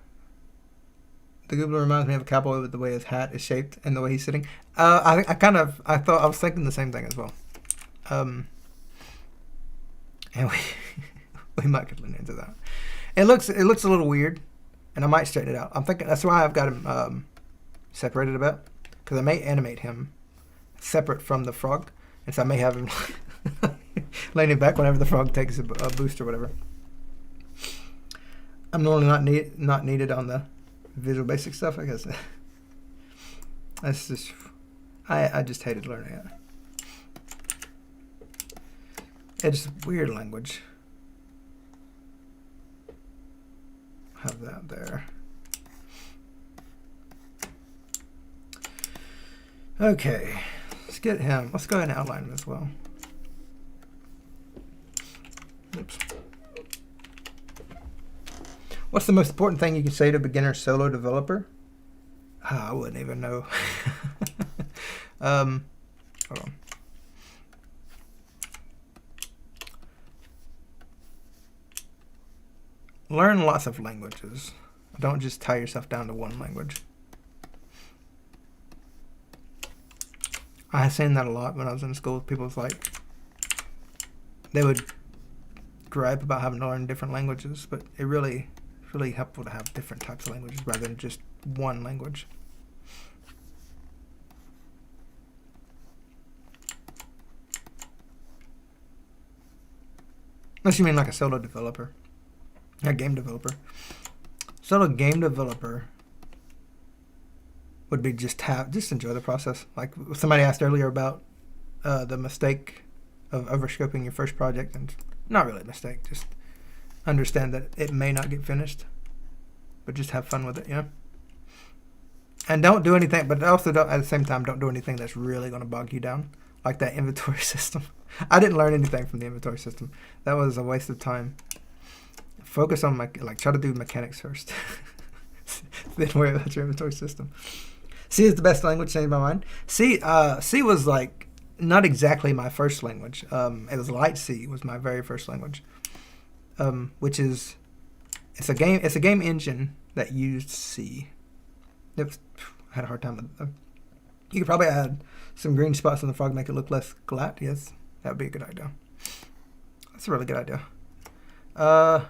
Goobler reminds me of a cowboy with the way his hat is shaped and the way he's sitting. I was thinking the same thing as well. And we might get into that. It looks a little weird, and I might straighten it out. I'm thinking that's why I've got him separated a bit, because I may animate him separate from the frog, and so I may have him leaning back whenever the frog takes a boost or whatever. I'm normally not needed on the Visual Basic stuff, I guess. That's just I just hated learning it. It's weird language. Have that there. Okay, let's get him. Let's go ahead and outline him as well. Oops. What's the most important thing you can say to a beginner solo developer? I wouldn't even know. Hold on. Learn lots of languages. Don't just tie yourself down to one language. I seen that a lot when I was in school. People was like, they would gripe about having to learn different languages, but it really helpful to have different types of languages rather than just one language. Unless you mean like a solo developer, a game developer. Solo game developer would be just enjoy the process. Like somebody asked earlier about the mistake of overscoping your first project, and not really a mistake, just understand that it may not get finished, but just have fun with it, you know? And don't do anything, but also don't, at the same time, don't do anything that's really going to bog you down, like that inventory system. I didn't learn anything from the inventory system. That was a waste of time. Focus on, try to do mechanics first. Then worry about your inventory system. C is the best language, changed my mind. C was like, not exactly my first language. It was Light C was my very first language. Which is it's a game engine that used C. I had a hard time with it though. You could probably add some green spots on the frog, make it look less flat. Yes, that would be a good idea. That's a really good idea. Let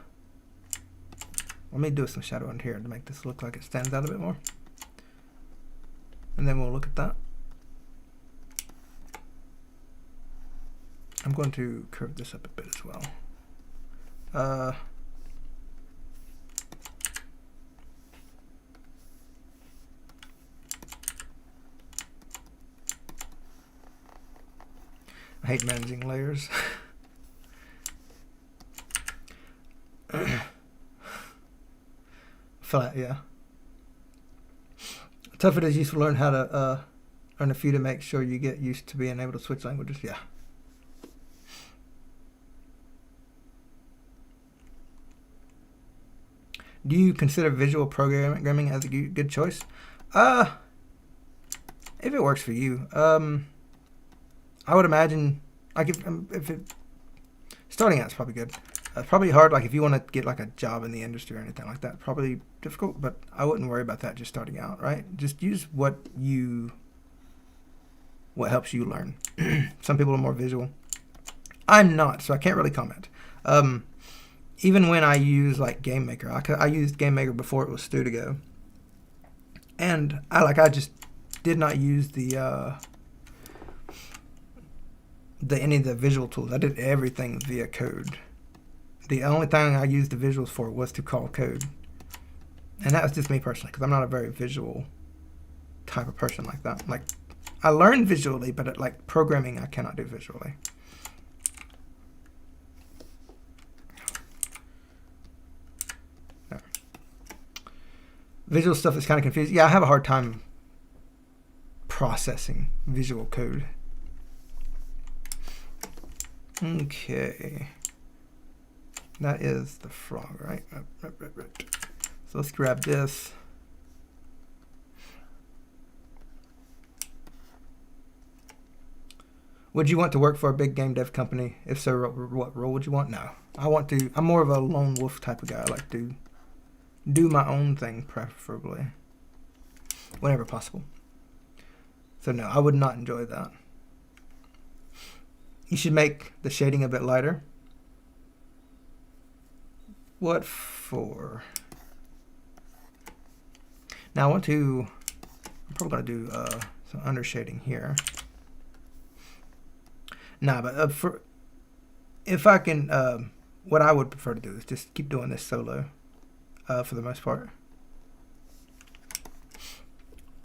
me do some shadow in here to make this look like it stands out a bit more, and then we'll look at that. I'm going to curve this up a bit as well. I hate managing layers. Flat, yeah. Tough it is useful to learn how to learn a few to make sure you get used to being able to switch languages. Yeah. Do you consider visual programming as a good choice? If it works for you. I would imagine, like if it starting out is probably good. Probably hard, like if you want to get like a job in the industry or anything like that, probably difficult, but I wouldn't worry about that just starting out, right? Just use what helps you learn. Some people are more visual. I'm not, so I can't really comment. Even when I use like Game Maker, I used Game Maker before it was Studio, and I just did not use any of the visual tools. I did everything via code. The only thing I used the visuals for was to call code, and that was just me personally, because I'm not a very visual type of person like that. Like I learned visually, but like programming, I cannot do visually. Visual stuff is kind of confusing. Yeah, I have a hard time processing visual code. Okay. That is the frog, right? So let's grab this. Would you want to work for a big game dev company? If so, what role would you want? No. I'm more of a lone wolf type of guy. I like to do my own thing, preferably. Whenever possible. So no, I would not enjoy that. You should make the shading a bit lighter. What for? Now I'm probably going to do some under shading here. Nah, but if I can, what I would prefer to do is just keep doing this solo for the most part.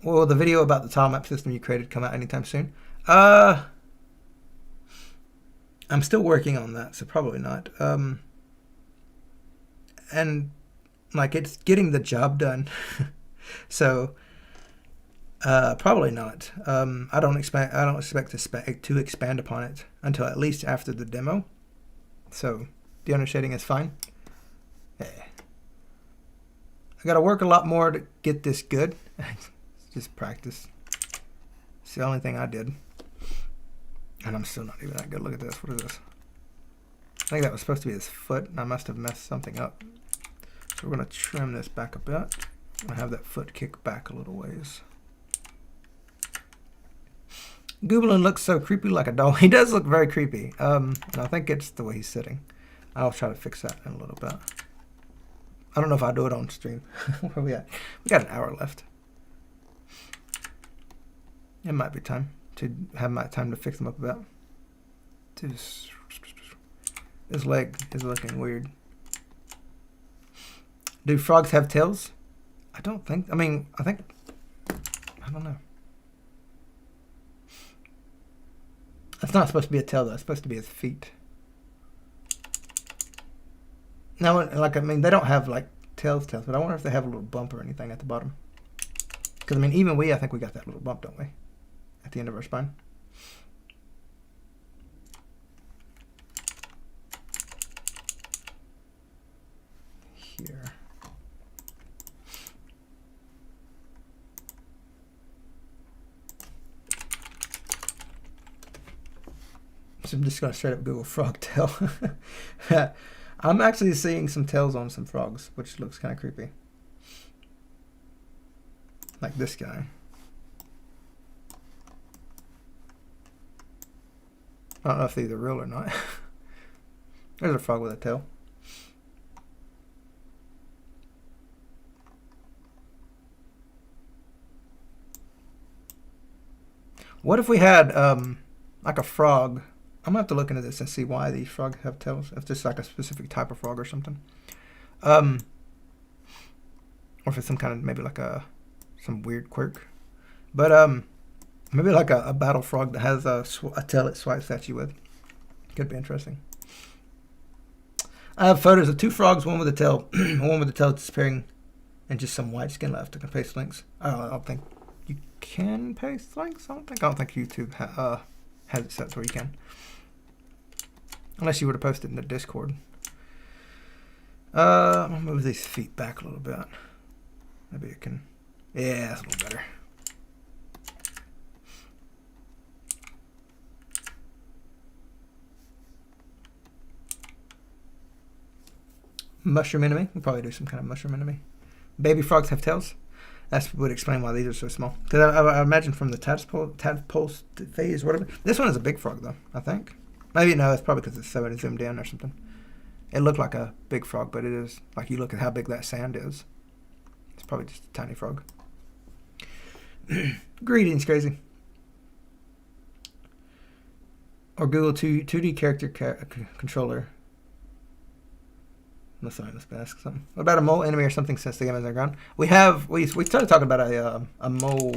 Will the video about the tile map system you created come out anytime soon? I'm still working on that, so probably not. And like it's getting the job done, so probably not. I don't expect to expand upon it until at least after the demo. So the under shading is fine. Yeah. I got to work a lot more to get this good. Just practice. It's the only thing I did. And I'm still not even that good. Look at this. What is this? I think that was supposed to be his foot, and I must have messed something up. So we're going to trim this back a bit. I'm going to have that foot kick back a little ways. Goblin looks so creepy like a doll. He does look very creepy. And I think it's the way he's sitting. I'll try to fix that in a little bit. I don't know if I'll do it on stream. Where are we at? We got an hour left. It might be time to have my time to fix them up a bit. This leg is looking weird. Do frogs have tails? I don't think. I don't know. That's not supposed to be a tail though. It's supposed to be his feet. Now, they don't have like tails, but I wonder if they have a little bump or anything at the bottom. Because even I think we got that little bump, don't we? At the end of our spine. Here. So I'm just going to straight up Google frog tail. I'm actually seeing some tails on some frogs, which looks kind of creepy. Like this guy. I don't know if these are real or not. There's a frog with a tail. What if we had like a frog? I'm gonna have to look into this and see why these frogs have tails. If it's like a specific type of frog or something, or if it's some kind of maybe like some weird quirk. But maybe like a battle frog that has a tail it swipes at you with. Could be interesting. I have photos of 2 frogs, one with a tail, one with the tail disappearing, and just some white skin left. I can paste links. I don't think you can paste links. I don't think YouTube has it set where you can. Unless you were to post it in the Discord. I'm gonna move these feet back a little bit. Maybe it can. Yeah, that's a little better. Mushroom enemy. We'll probably do some kind of mushroom enemy. Baby frogs have tails. That would explain why these are so small. Because I imagine from the tadpole phase, whatever. This one is a big frog, though, I think. Maybe no, it's probably because it's so zoomed in or something. It looked like a big frog, but it is, like, you look at how big that sand is. It's probably just a tiny frog. Greetings, crazy. Or Google 2D character controller. Let's ask something. What about a mole enemy or something since the game is on the ground? We started talking about a mole,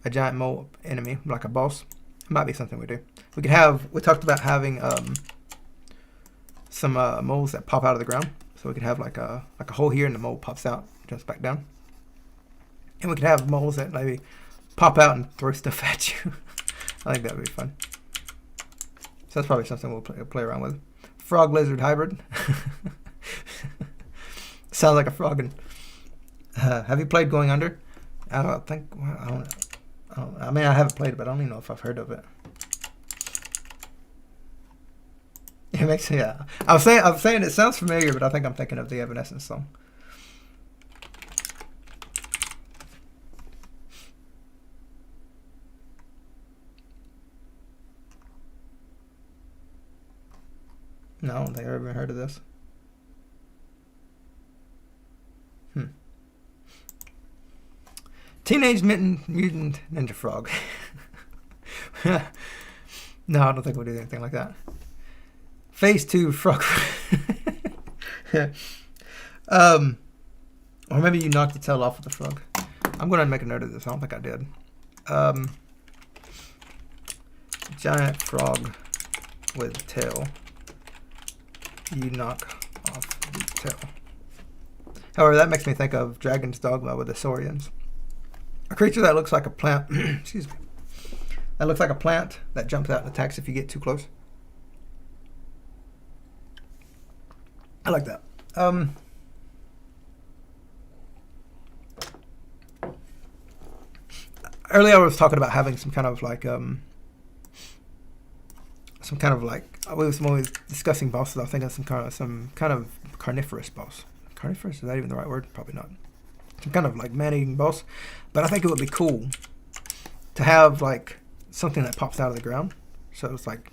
a giant mole enemy, like a boss. It might be something we do. We talked about having some moles that pop out of the ground. So we could have like a hole here and the mole pops out, jumps back down. And we could have moles that maybe pop out and throw stuff at you. I think that would be fun. So that's probably something we'll play around with. Frog lizard hybrid. Sounds like a frog. Have you played Going Under? I don't think. I mean, I haven't played it, but I don't even know if I've heard of it. It makes, yeah. I'm saying it sounds familiar, but I think I'm thinking of the Evanescence song. No, I don't think I've ever heard of this. Teenage Mutant Ninja Frog. No, I don't think we'll do anything like that. Phase 2 Frog. Or maybe you knocked the tail off of the frog. I'm going to make a note of this. I don't think I did. Giant frog with tail. You knock off the tail. However, that makes me think of Dragon's Dogma with the Saurians. A creature that looks like a plant. Excuse me. That looks like a plant that jumps out and attacks if you get too close. I like that. Earlier I was talking about having some kind of like when we was discussing bosses. I was thinking of some kind of carnivorous boss. Carnivorous, is that even the right word? Probably not. Some kind of like man-eating boss. But I think it would be cool to have like something that pops out of the ground. So it's like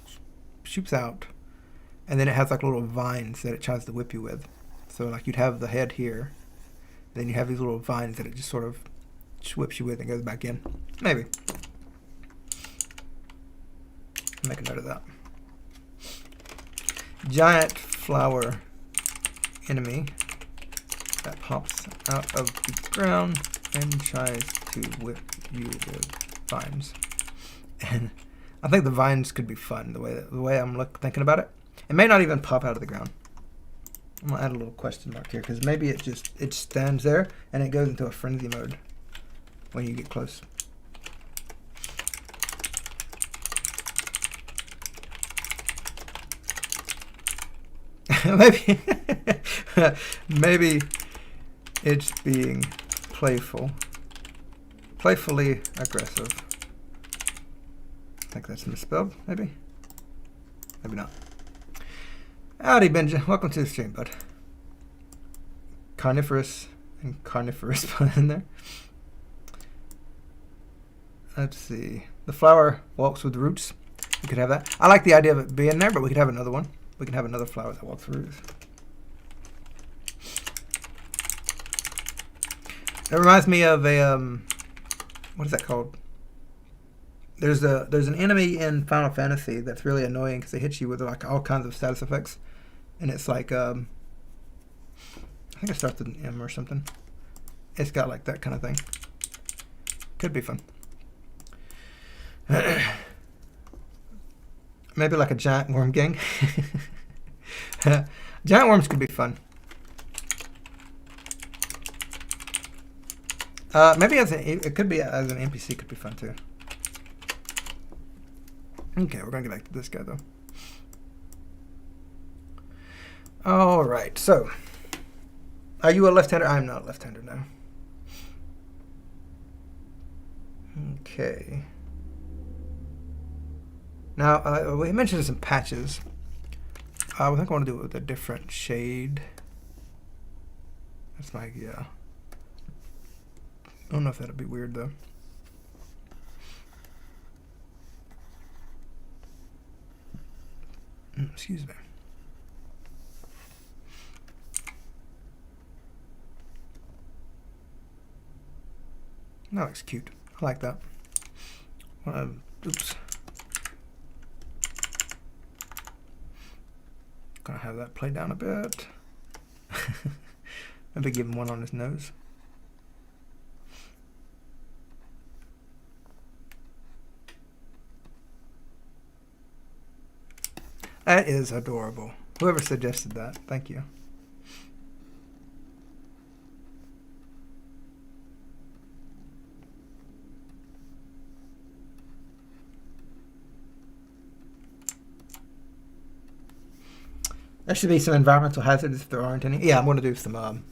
shoots out, and then it has like little vines that it tries to whip you with. So like you'd have the head here, and then you have these little vines that it just sort of whips you with and goes back in. Maybe. Make a note of that. Giant flower enemy that pops out of the ground and tries to whip you with vines. And I think the vines could be fun the way I'm thinking about it. It may not even pop out of the ground. I'm gonna add a little question mark here because maybe it stands there and it goes into a frenzy mode when you get close. Maybe it's being playfully aggressive. I think that's misspelled, maybe not. Howdy, Benja. Welcome to the stream, bud. Carnivorous and carnivorous put in there. Let's see. The flower walks with roots. We could have that. I like the idea of it being there, but we could have another one. We can have another flower that walks with roots. It reminds me of a what is that called? There's an enemy in Final Fantasy that's really annoying because they hit you with like all kinds of status effects, and it's like I think it starts with an M or something. It's got like that kind of thing. Could be fun. Maybe like a giant worm gang. Giant worms could be fun. Maybe it could be as an NPC could be fun too. Okay, we're gonna get back to this guy though. All right, so are you a left-hander? I'm not a left-hander now. Okay. Now we mentioned some patches. I think I want to do it with a different shade. That's my yeah. I don't know if that'd be weird though. Excuse me. That looks cute. I like that. Oops. Gonna have that play down a bit. Maybe give him one on his nose. That is adorable. Whoever suggested that, thank you. There should be some environmental hazards if there aren't any. Yeah, I'm going to do some. I'm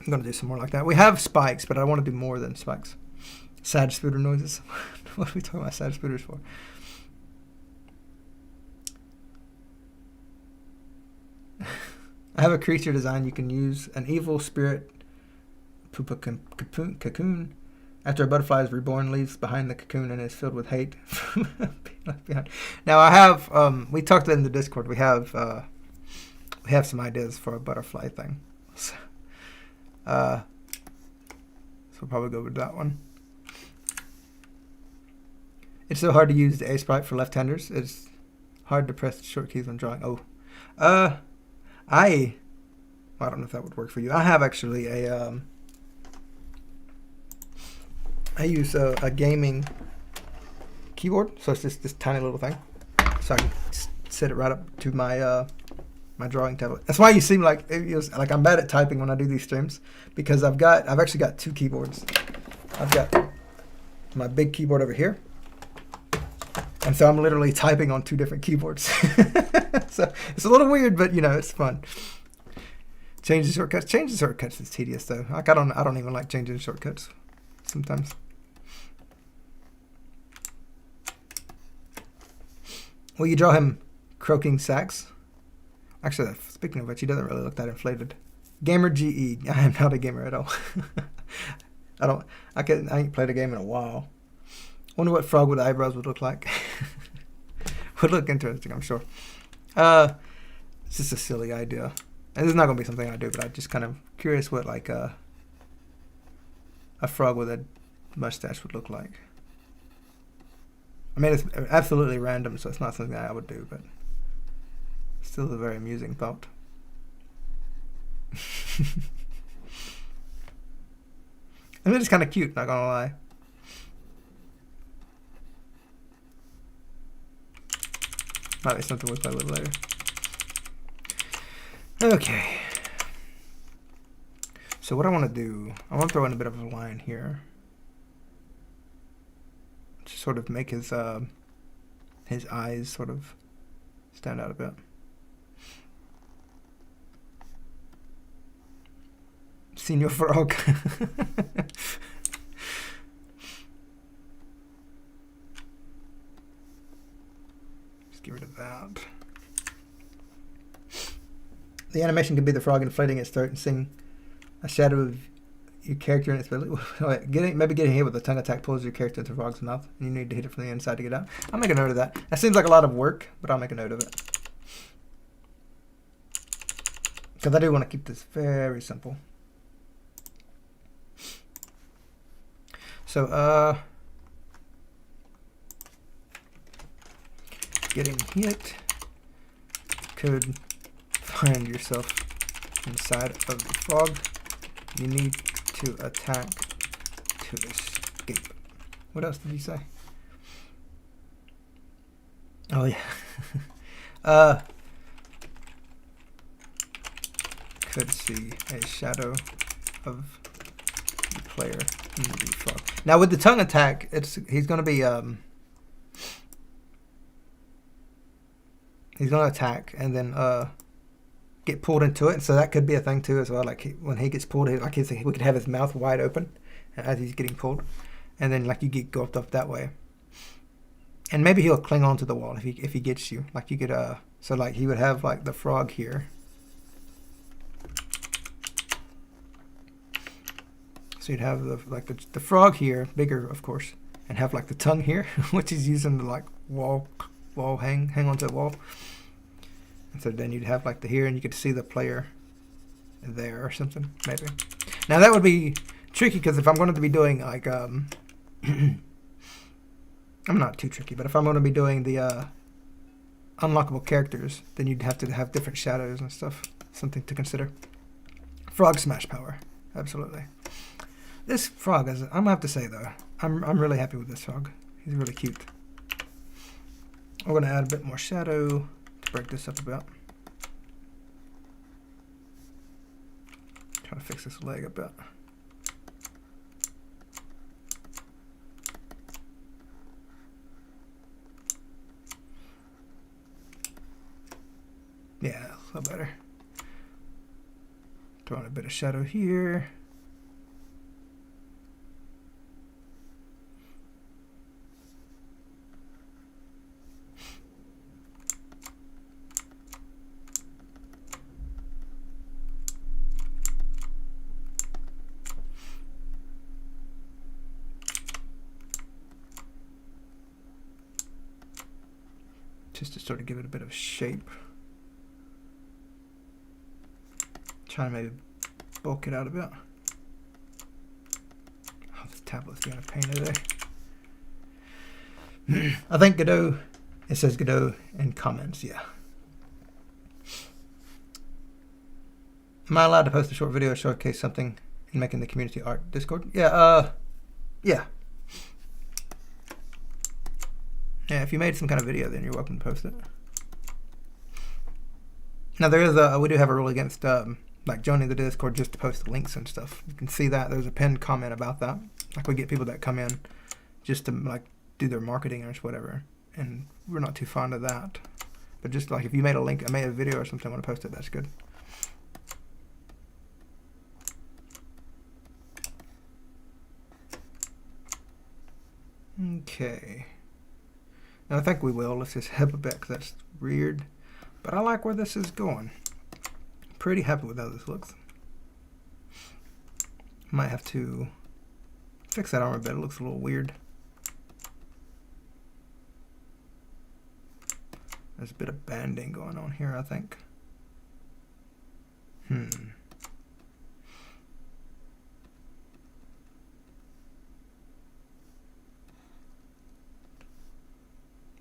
going to do some more like that. We have spikes, but I want to do more than spikes. Sad spooter noises. What are we talking about sad spooters for? I have a creature design. You can use an evil spirit pupa cocoon. After a butterfly is reborn, leaves behind the cocoon and is filled with hate. Now I have. We talked in the Discord. We have some ideas for a butterfly thing. So we'll probably go with that one. It's so hard to use the A sprite for left-handers. It's hard to press the short keys when drawing. Oh, I don't know if that would work for you. I have actually a I use a gaming keyboard, so it's just this tiny little thing, so I can set it right up to my my drawing tablet. That's why you seem like I'm bad at typing when I do these streams, because I've actually got two keyboards. I've got my big keyboard over here, and so I'm literally typing on two different keyboards. So it's a little weird, but it's fun. Change the shortcuts. Change the shortcuts is tedious though. Like I don't even like changing shortcuts sometimes. Will you draw him croaking sax? Actually, speaking of which, he doesn't really look that inflated. Gamer GE. I am not a gamer at all. I ain't played a game in a while. Wonder what frog with eyebrows would look like. Would look interesting, I'm sure. It's just a silly idea. And this is not going to be something I do, but I'm just kind of curious what like a frog with a mustache would look like. I mean, it's absolutely random, so it's not something I would do, but still a very amusing thought. I mean, it's kind of cute, not gonna lie. Might be something we'll play with later. Okay. So what I want to do, I want to throw in a bit of a line here. To sort of make his eyes sort of stand out a bit. Senior frog. Just get rid of that. The animation could be the frog inflating its throat and sing a shadow of your character in its belly. Maybe getting hit with a tongue attack pulls your character into the frog's mouth, and you need to hit it from the inside to get out. I'll make a note of that. That seems like a lot of work, but I'll make a note of it. Because I do want to keep this very simple. So, getting hit could find yourself inside of the frog. You need to attack to escape. What else did he say? Oh yeah. Could see a shadow of the player in the frog. Now with the tongue attack, he's going to be he's going to attack and then get pulled into it, so that could be a thing too as well. Like when he gets pulled, we could have his mouth wide open as he's getting pulled, and then like you get gulped up that way. And maybe he'll cling on to the wall if he gets you. Like you could so like he would have like the frog here. So you'd have the frog here, bigger of course, and have like the tongue here, which he's using to like wall hang onto the wall. And so then you'd have like the here, and you could see the player there or something, maybe. Now that would be tricky, because if I'm going to be doing like I'm not too tricky, but if I'm going to be doing the unlockable characters, then you'd have to have different shadows and stuff. Something to consider. Frog smash power, absolutely. This frog, I'm gonna have to say though, I'm really happy with this frog. He's really cute. We're gonna add a bit more shadow to break this up a bit. Try to fix this leg a bit. Yeah, a little better. Throwing a bit of shadow here. Just to sort of give it a bit of shape. Trying to maybe bulk it out a bit. Oh, this tablet's being a pain today. I think Godot, it says Godot in comments, yeah. Am I allowed to post a short video or showcase something in making the community art Discord? Yeah, yeah. Yeah, if you made some kind of video, then you're welcome to post it. Now there is we do have a rule against like joining the Discord just to post the links and stuff. You can see that there's a pinned comment about that. Like we get people that come in just to like do their marketing or whatever, and we're not too fond of that. But just like if you made a link, I made a video or something, I want to post it, that's good. Okay. Now I think we will. Let's just help a bit because that's weird. But I like where this is going. Pretty happy with how this looks. Might have to fix that armor a bit. It looks a little weird. There's a bit of banding going on here, I think.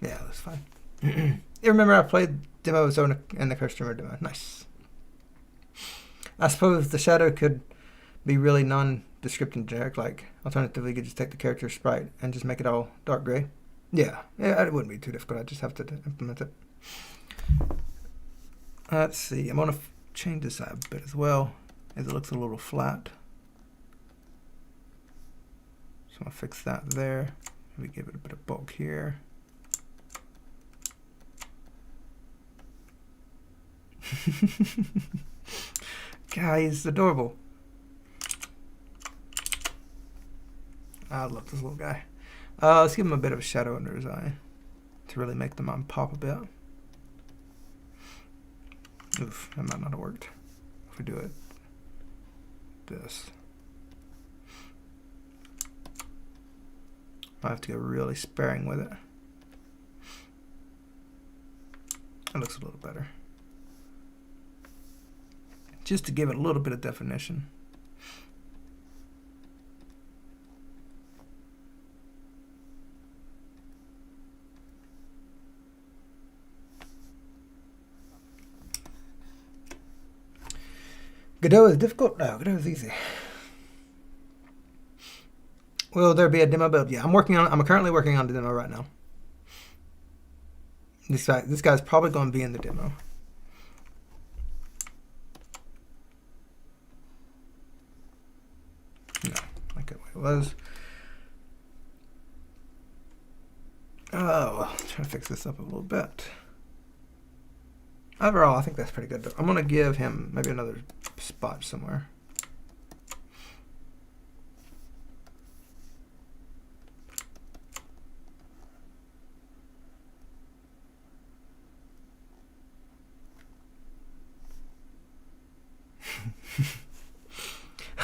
Yeah, that's fine. You remember I played demo zone and the customer demo. Nice. I suppose the shadow could be really non-descriptive and generic. Like, alternatively, you could just take the character sprite and just make it all dark gray. Yeah, it wouldn't be too difficult. I just have to implement it. Let's see. I'm going to change this out a bit as well, as it looks a little flat. So I'm going to fix that there. Maybe give it a bit of bulk here. Guy, he's adorable. I love this little guy. Let's give him a bit of a shadow under his eye to really make the mom pop a bit. Oof, that might not have worked. If we do it this. I have to get really sparing with it. That looks a little better. Just to give it a little bit of definition. Godot is difficult? No, Godot is easy. Will there be a demo build? Yeah, I'm currently working on the demo right now. This guy's probably going to be in the demo. No, like the way it was. Oh, trying to fix this up a little bit. Overall, I think that's pretty good. I'm going to give him maybe another spot somewhere.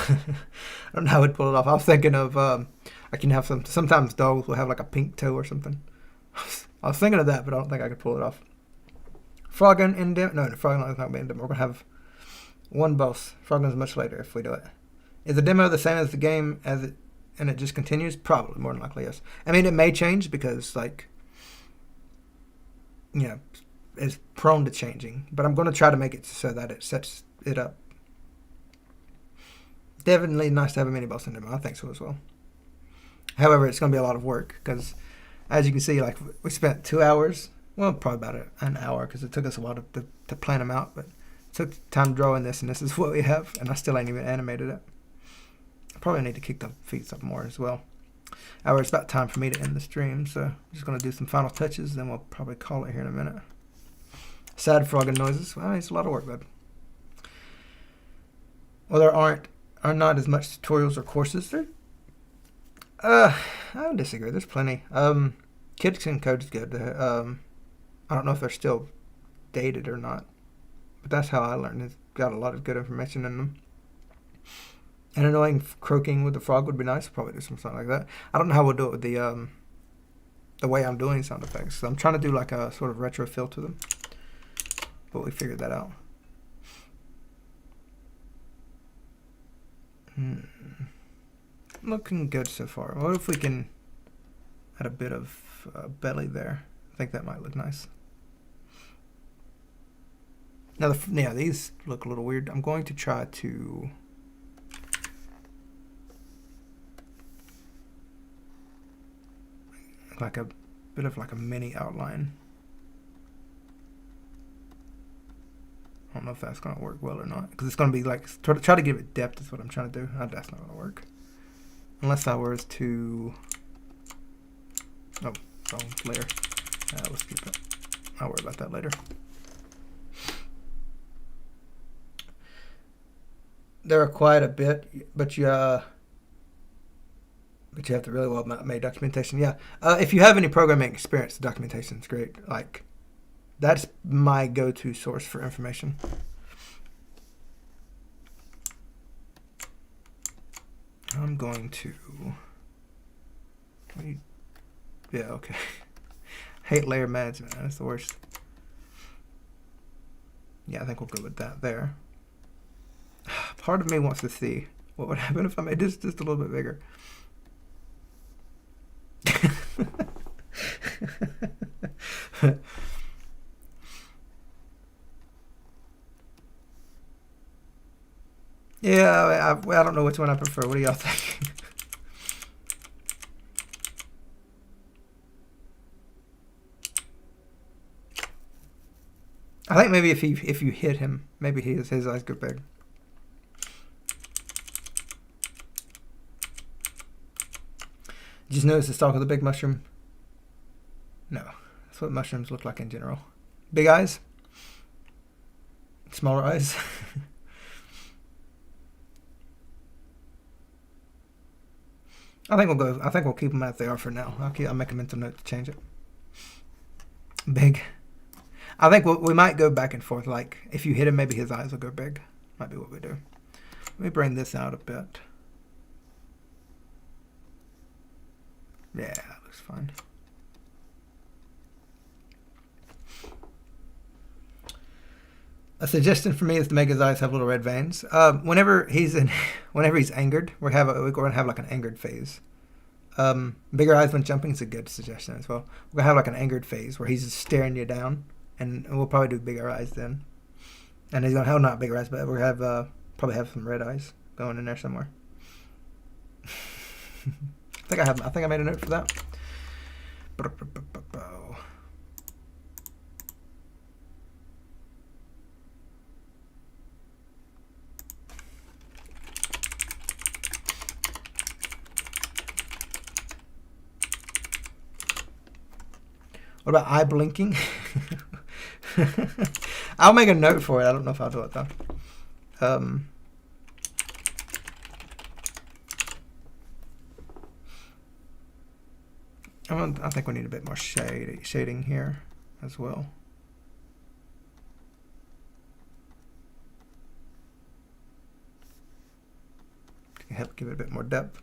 I don't know how I'd pull it off. I was thinking of I can have sometimes dogs will have like a pink toe or something. I was thinking of that, but I don't think I could pull it off. Froggen in demo? No, Froggen is not being demo. We're gonna have one boss. Froggen's much later if we do it. Is the demo the same as the game and it just continues? Probably, more than likely, yes. I mean, it may change because like, you know, it's prone to changing. But I'm going to try to make it so that it sets it up. Definitely nice to have a mini boss in demo. I think so as well. However, it's going to be a lot of work because, as you can see, like we spent 2 hours. Well, probably about an hour because it took us a while to plan them out. But it took time drawing this, and this is what we have. And I still ain't even animated it. I probably need to kick the feet up more as well. However, it's about time for me to end the stream. So I'm just going to do some final touches. Then we'll probably call it here in a minute. Sad frogging noises. Well, it's a lot of work, bud. Well, there are not as much tutorials or courses there. I don't disagree. There's plenty. Kids Can Code is good. I don't know if they're still dated or not, but that's how I learned. It's got a lot of good information in them. And annoying croaking with the frog would be nice. Probably do something like that. I don't know how we'll do it with the way I'm doing sound effects. So I'm trying to do like a sort of retro feel to them, but we figured that out. Looking good so far. What if we can add a bit of belly there? I think that might look nice. Now, yeah, these look a little weird. I'm going to try to like a bit of like a mini outline. I don't know if that's going to work well or not, because it's going to be like try to give it depth is what I'm trying to do. That's not going to work unless I was to wrong layer. Let's keep it. I'll worry about that later. There are quite a bit, but you have to really well made documentation. Yeah, if you have any programming experience, the documentation is great. Like, that's my go-to source for information. I'm going to. Yeah, okay. Hate layer management. That's the worst. Yeah, I think we'll go with that there. Part of me wants to see what would happen if I made this just a little bit bigger. Yeah, I don't know which one I prefer. What do y'all think? I think maybe if you hit him, maybe his eyes go big. Just notice the stalk of the big mushroom? No, that's what mushrooms look like in general. Big eyes, smaller eyes. I think we'll keep them as they are for now. I'll make a mental note to change it. Big. I think we might go back and forth. Like, if you hit him, maybe his eyes will go big. Might be what we do. Let me bring this out a bit. Yeah, that looks fine. A suggestion for me is to make his eyes have little red veins. Whenever he's angered, we're gonna have like an angered phase. Bigger eyes when jumping is a good suggestion as well. We're gonna have like an angered phase where he's just staring you down, and we'll probably do bigger eyes then. And he's gonna have not bigger eyes, but we'll have probably have some red eyes going in there somewhere. I think I made a note for that. What about eye blinking? I'll make a note for it. I don't know if I'll do it though. I think we need a bit more shading here as well. To help give it a bit more depth.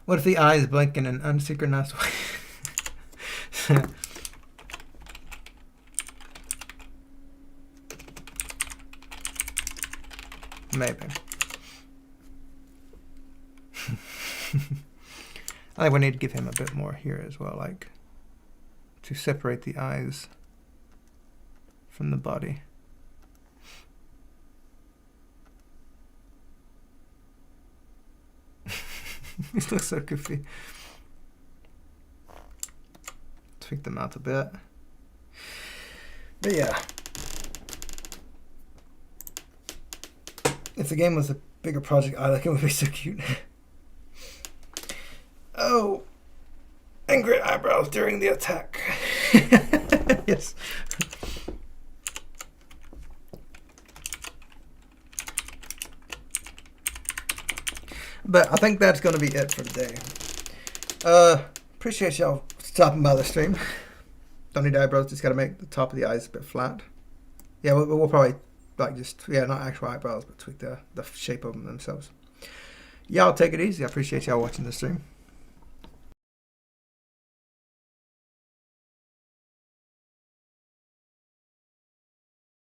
What if the eyes blink in an unsynchronized way? Maybe. I think we need to give him a bit more here as well, like to separate the eyes from the body. This looks so goofy. tweak the mouth a bit. But yeah. If the game was a bigger project, I think it would be so cute. Oh, angry eyebrows during the attack. Yes. But I think that's going to be it for today. Appreciate y'all stopping by the stream. Don't need eyebrows, just got to make the top of the eyes a bit flat. Yeah, we'll probably like just, yeah, not actual eyebrows, but tweak the shape of them themselves. Y'all take it easy. I appreciate y'all watching the stream.